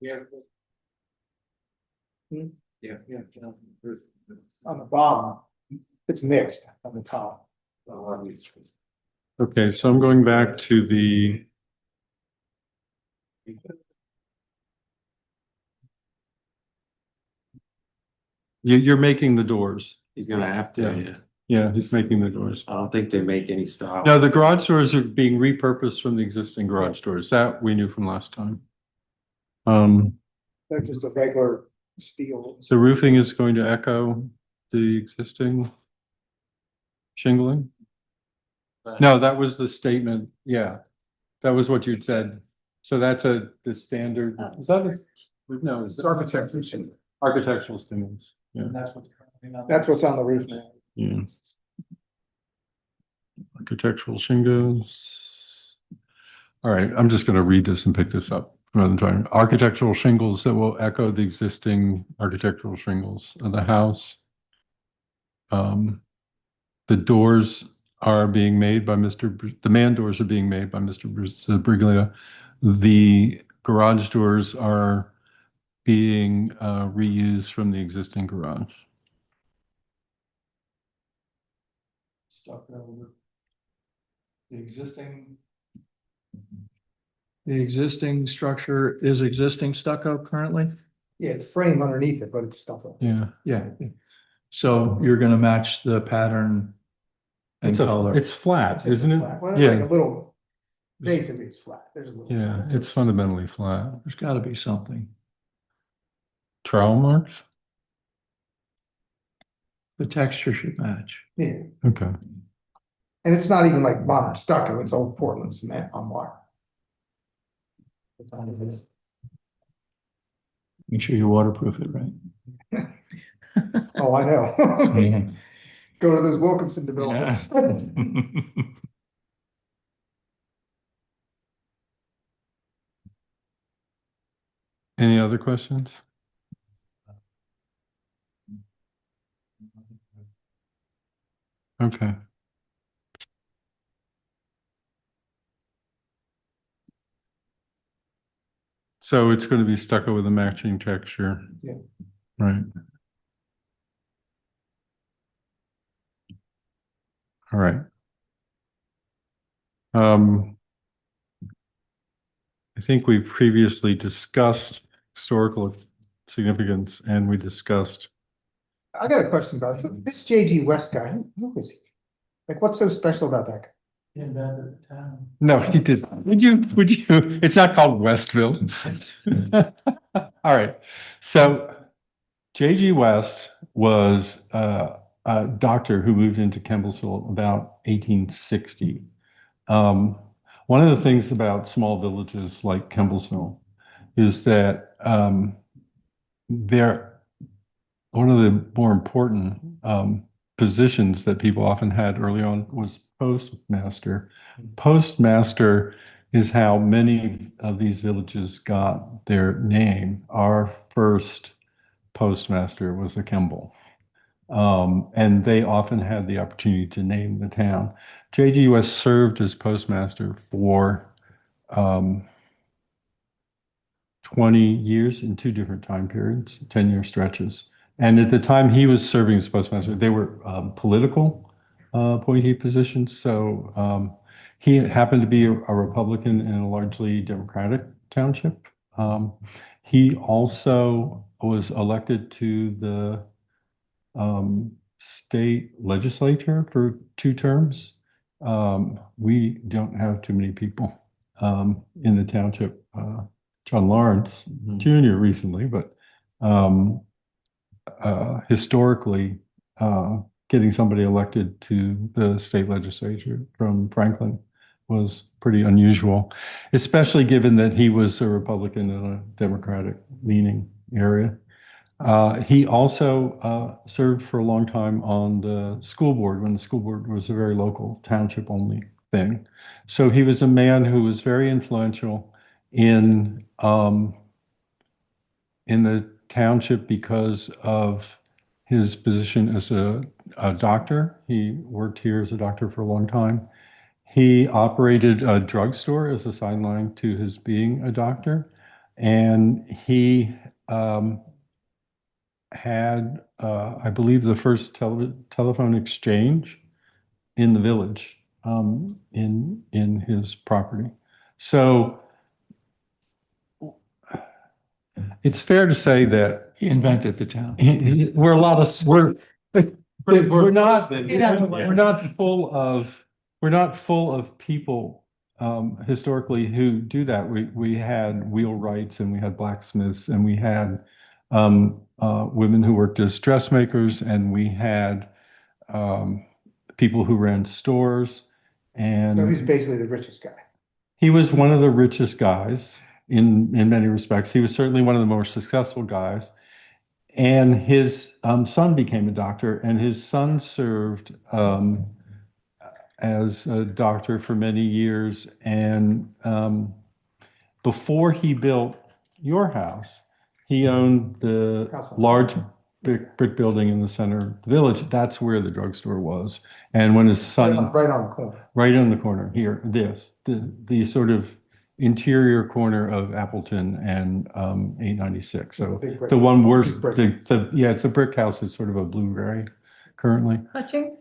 Yeah. On the bottom, it's mixed on the top. Okay, so I'm going back to the. You're making the doors. He's gonna have to, Yeah. yeah. Yeah, he's making the doors. I don't think they make any style. No, the garage doors are being repurposed from the existing garage doors. That we knew from last time. They're just a regular steel. So roofing is going to echo the existing shingling? No, that was the statement. Yeah. That was what you'd said. So that's the standard. Is that no, It's architectural. architectural standards. Yeah. That's what's on the roof now. Yeah. Architectural shingles. All right, I'm just gonna read this and pick this up rather than trying, architectural shingles that will echo the existing architectural shingles of the house. The doors are being made by the man doors are being made by Mr. Briglia. The garage doors are being reused from the existing garage. The existing structure is existing stucco currently? Yeah, it's frame underneath it, but it's stucco. Yeah. Yeah. So you're gonna match the pattern and color? It's flat, It's just isn't it? flat. Well, it's like Yeah, a little, basically it's flat. There's a little. yeah, it's fundamentally flat. There's gotta be something. Trowel marks? The texture should match. Yeah, Okay. and it's not even like modern stucco, it's old Portland cement on wire. It's all it is. Make sure you waterproof it, right? Oh, I know. Go to those Wilkinson developments. Any other questions? Okay. So it's going to be stucco with a matching texture. Yeah. Right. All right. I think we previously discussed historical significance and we discussed, I got a question about this JG West guy. Who is he? Like, what's so special about that guy? no, he didn't. Would you, it's not called Westville. All right. So JG West was a doctor who moved into Kemblesville about 1860. One of the things about small villages like Kemblesville is that they're one of the more important positions that people often had early on was postmaster. Postmaster is how many of these villages got their name. Our first postmaster was a Kemble. And they often had the opportunity to name the town. J.G. West served as postmaster for 20 years in two different time periods, 10-year stretches. And at the time he was serving as postmaster, they were political appointee positions. So he happened to be a Republican in a largely Democratic township. He also was elected to the state legislature for 2 terms. We don't have too many people in the township. John Lawrence Jr. recently, but historically, getting somebody elected to the state legislature from Franklin was pretty unusual, especially given that he was a Republican in a Democratic leaning area. He also served for a long time on the school board when the school board was a very local township only thing. So he was a man who was very influential in the township because of his position as a doctor. He worked here as a doctor for a long time. He operated a drugstore as a sideline to his being a doctor. And he had, I believe, the first telephone exchange in the village in his property. So it's fair to say that He invented the town. we're a lot of we're not Yeah. we're not full of people historically who do that. We had wheelwrights and we had blacksmiths and we had women who worked as dressmakers and we had people who ran stores. And So he's basically the richest guy. he was one of the richest guys in many respects. He was certainly one of the more successful guys. And his son became a doctor, and his son served as a doctor for many years and before he built your house, he owned the large brick building in the center of the village. That's where the drugstore was. And when his son, Right on the corner. right on the corner here, the sort of interior corner of Appleton and 896. So big brick- the one worse, big brick. yeah, it's a brick house. It's sort of a blueberry currently. Hutchings?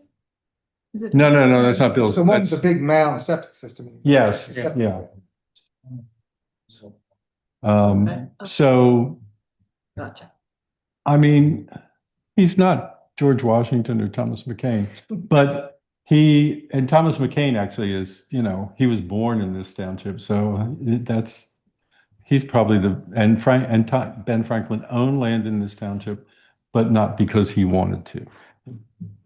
Is it? No, that's not It's Bill's. the one with the That's- big mound septic system. Yes, Septic. yeah. Okay. So, Gotcha. I mean, he's not George Washington or Thomas McCain, but Thomas McCain actually is, he was born in this township. So he's probably Ben Franklin owned land in this township, but not because he wanted to.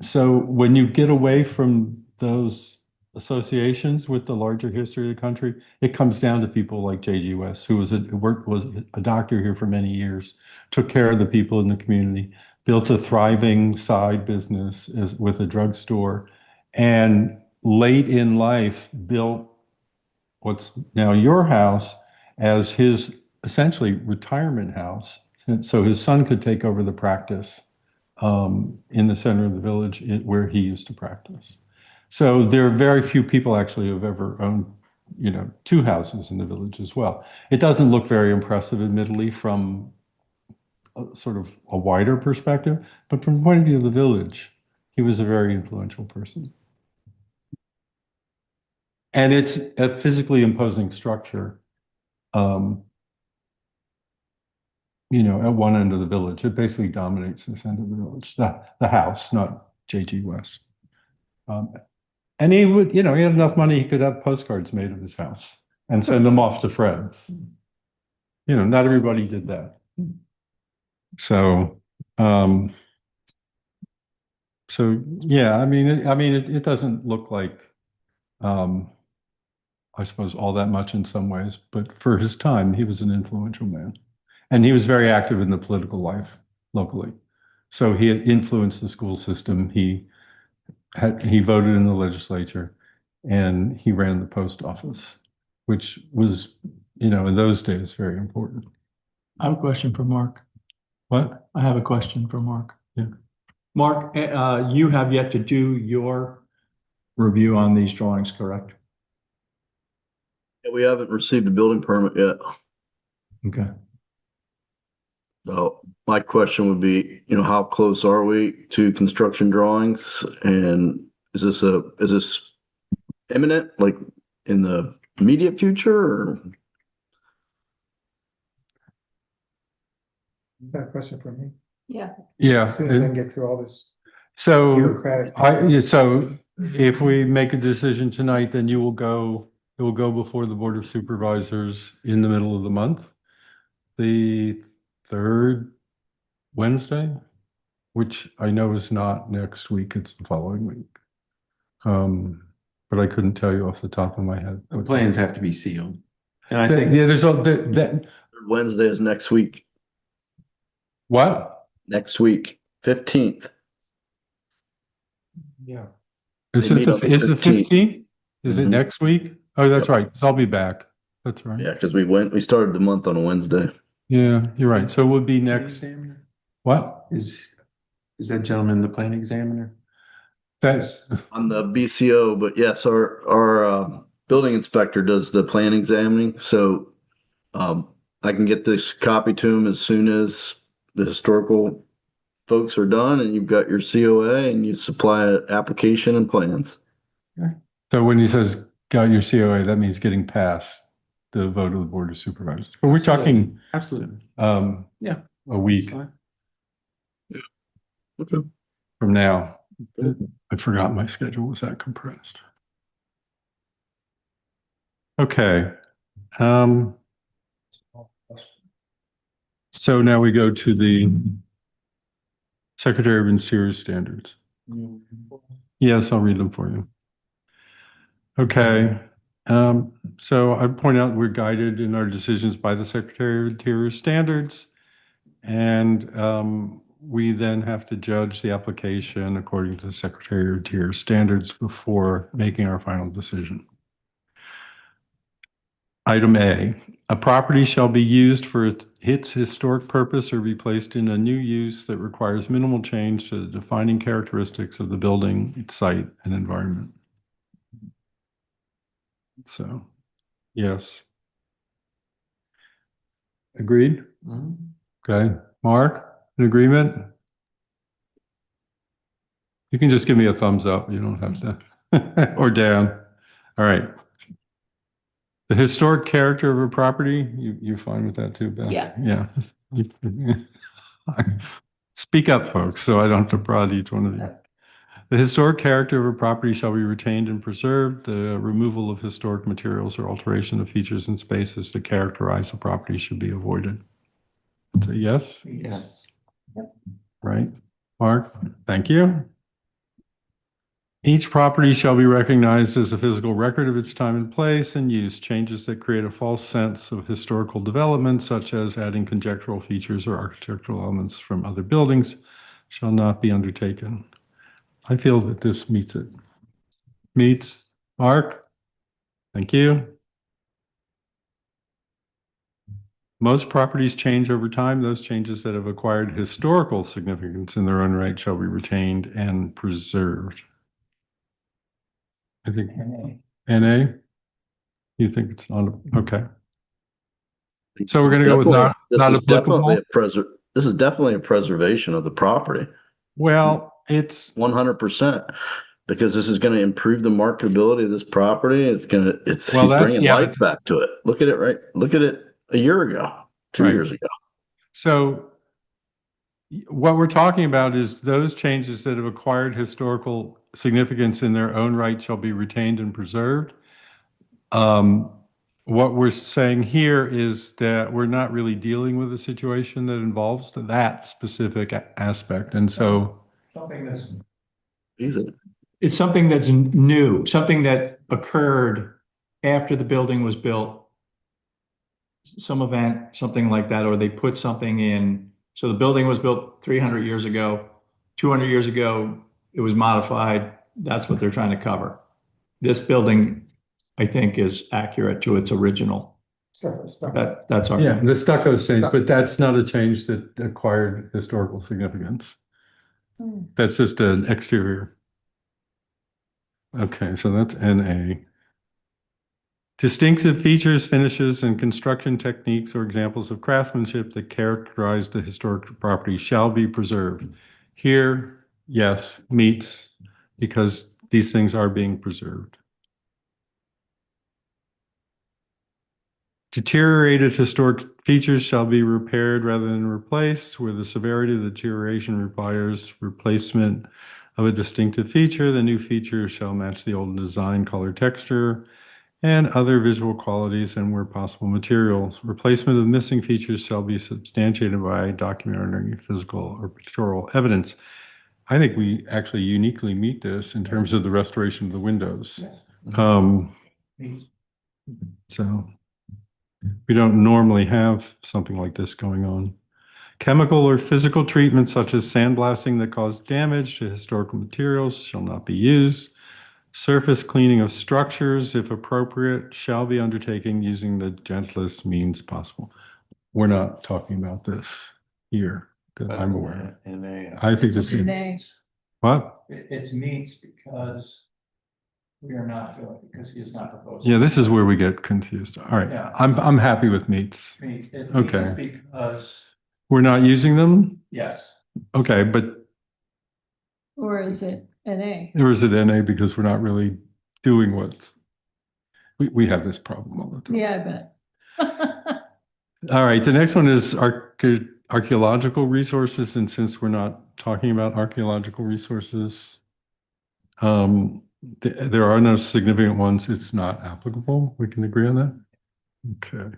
So when you get away from those associations with the larger history of the country, it comes down to people like J.G. West, who was a doctor here for many years, took care of the people in the community, built a thriving side business with a drugstore, and late in life built what's now your house as his essentially retirement house. So his son could take over the practice in the center of the village where he used to practice. So there are very few people actually who have ever owned, two houses in the village as well. It doesn't look very impressive, admittedly, from sort of a wider perspective, but from the point of view of the village, he was a very influential person. And it's a physically imposing structure, at one end of the village. It basically dominates this end of the village, the house, not J.G. West. And he would, he had enough money, he could have postcards made of his house and send them off to friends. Not everybody did that. So, yeah, I mean, it doesn't look like, I suppose, all that much in some ways, but for his time, he was an influential man. And he was very active in the political life locally. So he had influenced the school system. He voted in the legislature, and he ran the post office, which was, in those days, very important. I have a question for Mark. What? I have a question for Mark. Yeah. Mark, you have yet to do your review on these drawings, correct? We haven't received a building permit yet. Okay. So my question would be, how close are we to construction drawings? And is this imminent, like in the immediate future, or? Got a question for me? Yeah. Yeah. As soon as I can get through all this So, bureaucratic. so if we make a decision tonight, then it will go before the Board of Supervisors in the middle of the month, the third Wednesday, which I know is not next week, it's the following week. But I couldn't tell you off the top of my head. The plans have to be sealed. And I think Yeah, there's that, Wednesday is next week. what? Next week, 15th. Yeah. Is They it meet the on the 15th? Is it Mhm. next week? Oh, that's Yep. right, because I'll be back. That's right. Yeah, because we started the month on a Wednesday. Yeah, you're right. So it would be next, what? Is that gentleman the plan examiner? That's, I'm the BCO, but yes, our building inspector does the plan examining. So I can get this copy to him as soon as the historical folks are done, and you've got your COA, and you supply an application and plans. so when he says got your COA, that means getting past the vote of the Board of Supervisors. But we're talking Absolutely. Yeah. a week Okay. from now. I forgot my schedule was that compressed. Okay. So now we go to the Secretary of Interior Standards. Yes, I'll read them for you. Okay. So I point out we're guided in our decisions by the Secretary of Interior Standards. And we then have to judge the application according to the Secretary of Interior Standards before making our final decision. Item A, a property shall be used for its historic purpose or be placed in a new use that requires minimal change to the defining characteristics of the building, its site, and environment. So, yes. Agreed? Okay. Mark, in agreement? You can just give me a thumbs up. You don't have to, or down. All right. The historic character of a property, you're fine with that too, Beth? Yeah. Yeah. Speak up, folks, so I don't have to prod each one of you. The historic character of a property shall be retained and preserved. The removal of historic materials or alteration of features and spaces that characterize the property should be avoided. Say yes, Yes. right? Mark, thank you. Each property shall be recognized as a physical record of its time and place and use. Changes that create a false sense of historical development, such as adding conjectural features or architectural elements from other buildings, shall not be undertaken. I feel that this meets it. Meets. Mark? Thank you. Most properties change over time. Those changes that have acquired historical significance in their own right shall be retained and preserved. I think NA? You think it's not, okay. So we're gonna go with not applicable? This is definitely a preservation of the property, Well, it's, 100%. Because this is going to improve the marketability of this property. It's Well, he's that's- bringing yeah, life back to it. Look at it, right? Look at it a year ago, 2 Right. years ago. so what we're talking about is those changes that have acquired historical significance in their own right shall be retained and preserved. What we're saying here is that we're not really dealing with a situation that involves that specific aspect. And so, Something that's, Easy. it's something that's new, something that occurred after the building was built. Some event, something like that, or they put something in. So the building was built 300 years ago, 200 years ago, it was modified. That's what they're trying to cover. This building, I think, is accurate to its original. That's our. yeah, the stucco's changed, but that's not a change that acquired historical significance. That's just an exterior. Okay, so that's NA. Distinctive features, finishes, and construction techniques or examples of craftsmanship that characterize the historic property shall be preserved. Here, yes, meets, because these things are being preserved. Deteriorated historic features shall be repaired rather than replaced, where the severity of the deterioration requires replacement of a distinctive feature. The new feature shall match the old design, color, texture, and other visual qualities, and where possible, materials. Replacement of missing features shall be substantiated by documentary, physical, or pictorial evidence. I think we actually uniquely meet this in terms of the restoration of the windows. So we don't normally have something like this going on. Chemical or physical treatments such as sandblasting that cause damage to historical materials shall not be used. Surface cleaning of structures, if appropriate, shall be undertaken using the gentlest means possible. We're not talking about this here that I'm aware of. I think this is, Nay. what? It's meets because we are not doing it, because he is not proposing. Yeah, this is where we get confused. All right, Yeah. I'm happy with meets. It Okay. meets because, We're not using them? yes. Okay, but Or is it NA? or is it NA because we're not really doing what we have this problem all the time. Yeah, I bet. All right, the next one is archaeological resources, and since we're not talking about archaeological resources, there are no significant ones, it's not applicable. We can agree on that? Okay.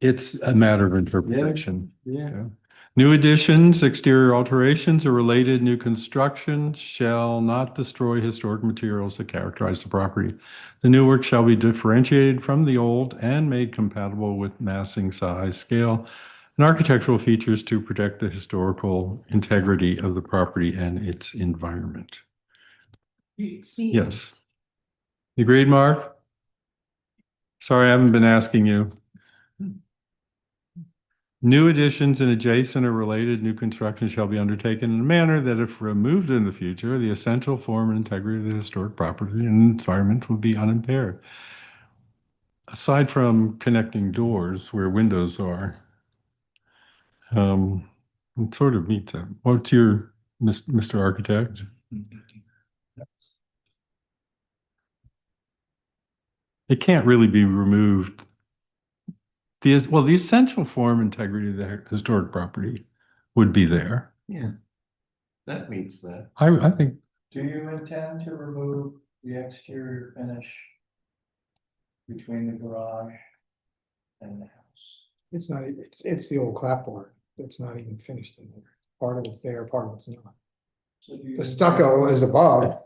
It's a matter of interpretation. Yeah. New additions, exterior alterations, or related new construction shall not destroy historic materials that characterize the property. The new work shall be differentiated from the old and made compatible with massing, size, scale, and architectural features to protect the historical integrity of the property and its environment. Yes. You agreed, Mark? Sorry, I haven't been asking you. New additions and adjacent or related new construction shall be undertaken in a manner that if removed in the future, the essential form and integrity of the historic property and environment will be unimpaired. Aside from connecting doors where windows are, it sort of meets that. What's your, Mr. Architect? It can't really be removed. The essential form integrity of the historic property would be there. Yeah. That means that. I think, Do you intend to remove the exterior finish between the garage and the house? It's not, it's the old clapboard. It's not even finished in there. Part of it's there, part of it's not. So do you The stucco is above,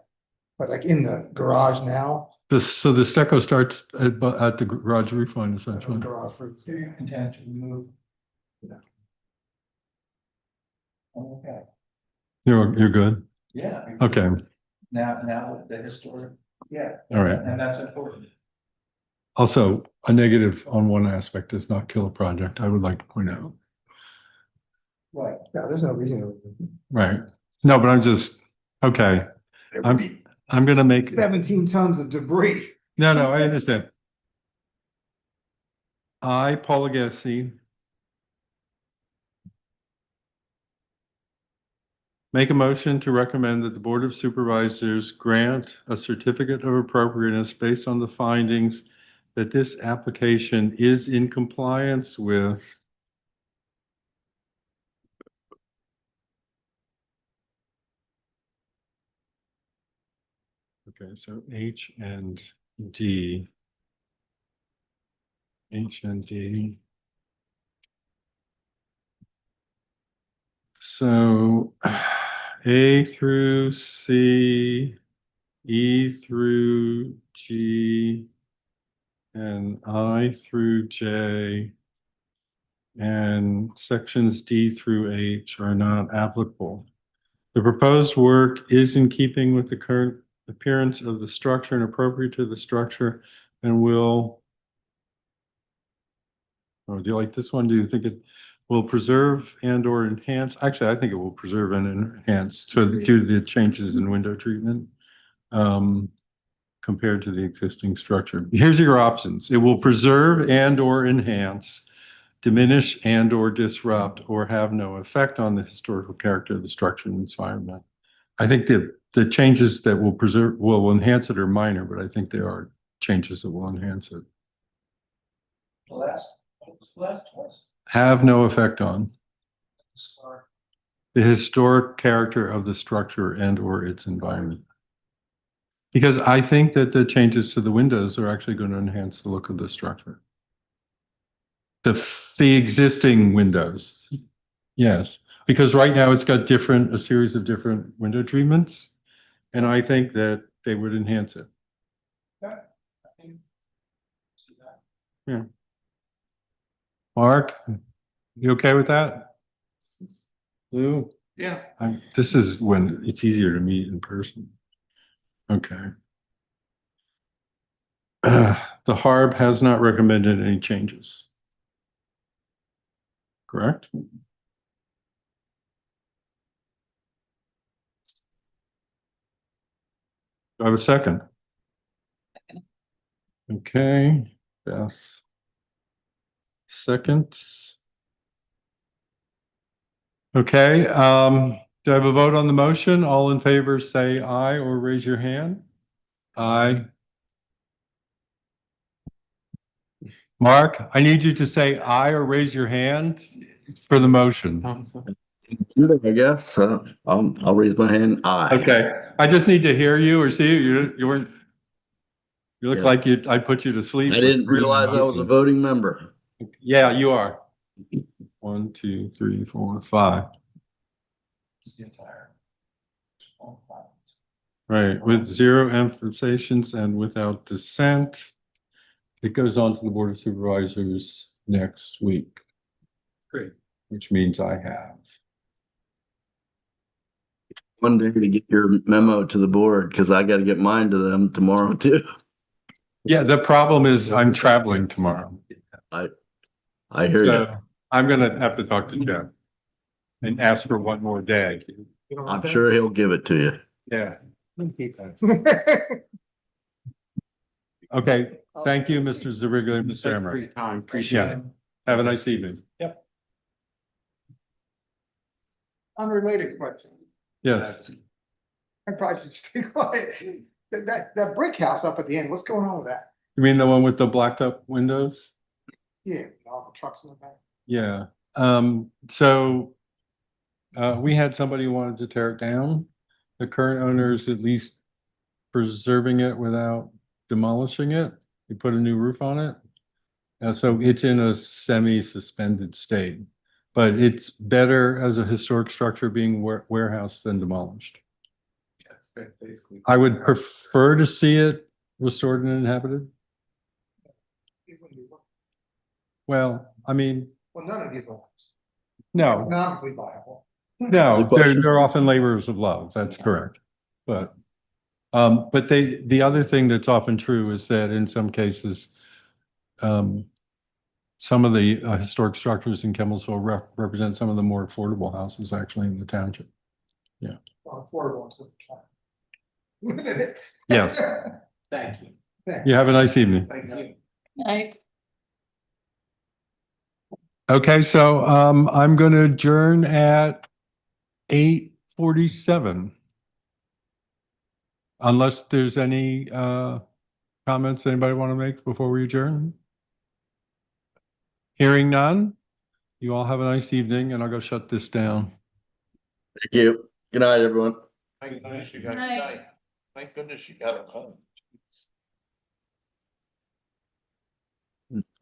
but like in the garage now, so the stucco starts at the garage roof line that's essentially. what garage roof. Do you intend to remove? No. Okay, You're good? yeah. Okay, Now the historic, yeah. all right. And that's important. Also, a negative on one aspect does not kill a project, I would like to point out. Right. Yeah, there's no reason to. Right. No, but I'm just, okay, It would be I'm gonna make, 17 tons of debris. no, I understand. I, Paul Agassi, make a motion to recommend that the Board of Supervisors grant a certificate of appropriateness based on the findings that this application is in compliance with okay, so H and D. H and D. So A through C, E through G, and I through J, and sections D through H are not applicable. The proposed work is in keeping with the current appearance of the structure and appropriate to the structure and will, oh, do you like this one? Do you think it will preserve and or enhance? Actually, I think it will preserve and enhance due to the changes in window treatment compared to the existing structure. Here's your options. It will preserve and or enhance, diminish and or disrupt, or have no effect on the historical character of the structure and environment. I think that the changes that will enhance it are minor, but I think there are changes that will enhance it. What was the last twice? Have no effect on Start. the historic character of the structure and or its environment. Because I think that the changes to the windows are actually going to enhance the look of the structure. The existing windows. Yes, because right now it's got a series of different window treatments. And I think that they would enhance it. I think. See that. Yeah. Mark, you okay with that? Lou? Yeah. This is when it's easier to meet in person. Okay. The HARB has not recommended any changes. Correct? Do I have a second? Okay, Beth. Seconds. Okay, do I have a vote on the motion? All in favor, say aye or raise your hand. Aye. Mark, I need you to say aye or raise your hand for the motion. I guess, I'll raise my hand. Aye. Okay, I just need to hear you or see you. You weren't. You look Yeah. like I put you to sleep. I didn't realize I was a voting member. Yeah, you are. 1, 2, 3, 4, 5. It's the entire. Right, with 0 emphasizations and without dissent. It goes on to the Board of Supervisors next week. Great. Which means I have. One day to get your memo to the board, because I gotta get mine to them tomorrow too. Yeah, the problem is I'm traveling tomorrow. I hear you. So I'm gonna have to talk to Jeff and ask for one more day. I'm sure he'll give it to you. Yeah. Okay, thank you, Mr. Zerrigo and Mr. Thank you for Emery. your time. Appreciate Yeah. it. Have a nice evening. Unrelated question. Yes. I probably should stay quiet. That brick house up at the end, what's going on with that? You mean the one with the blacked up windows? Yeah, all the trucks in the back. Yeah, we had somebody who wanted to tear it down. The current owner is at least preserving it without demolishing it. He put a new roof on it. So it's in a semi-suspended state, but it's better as a historic structure being warehouse than demolished. I would prefer to see it restored and inhabited. It wouldn't be worth- Well, I mean, Well, none of these are no, economically viable. no, Good question. they're often laborers of love. That's correct. But the other thing that's often true is that in some cases, some of the historic structures in Kemmelsville represent some of the more affordable houses actually in the township. Well, affordable ones with the truck. Yes. Thank you. You have a nice evening. Thank you. I, Okay, so I'm going to adjourn at 8:47. Unless there's any comments anybody want to make before we adjourn? Hearing none, you all have a nice evening and I'll go shut this down. Thank you. Good night, everyone. Thank goodness you got, Right. thank goodness you got it home.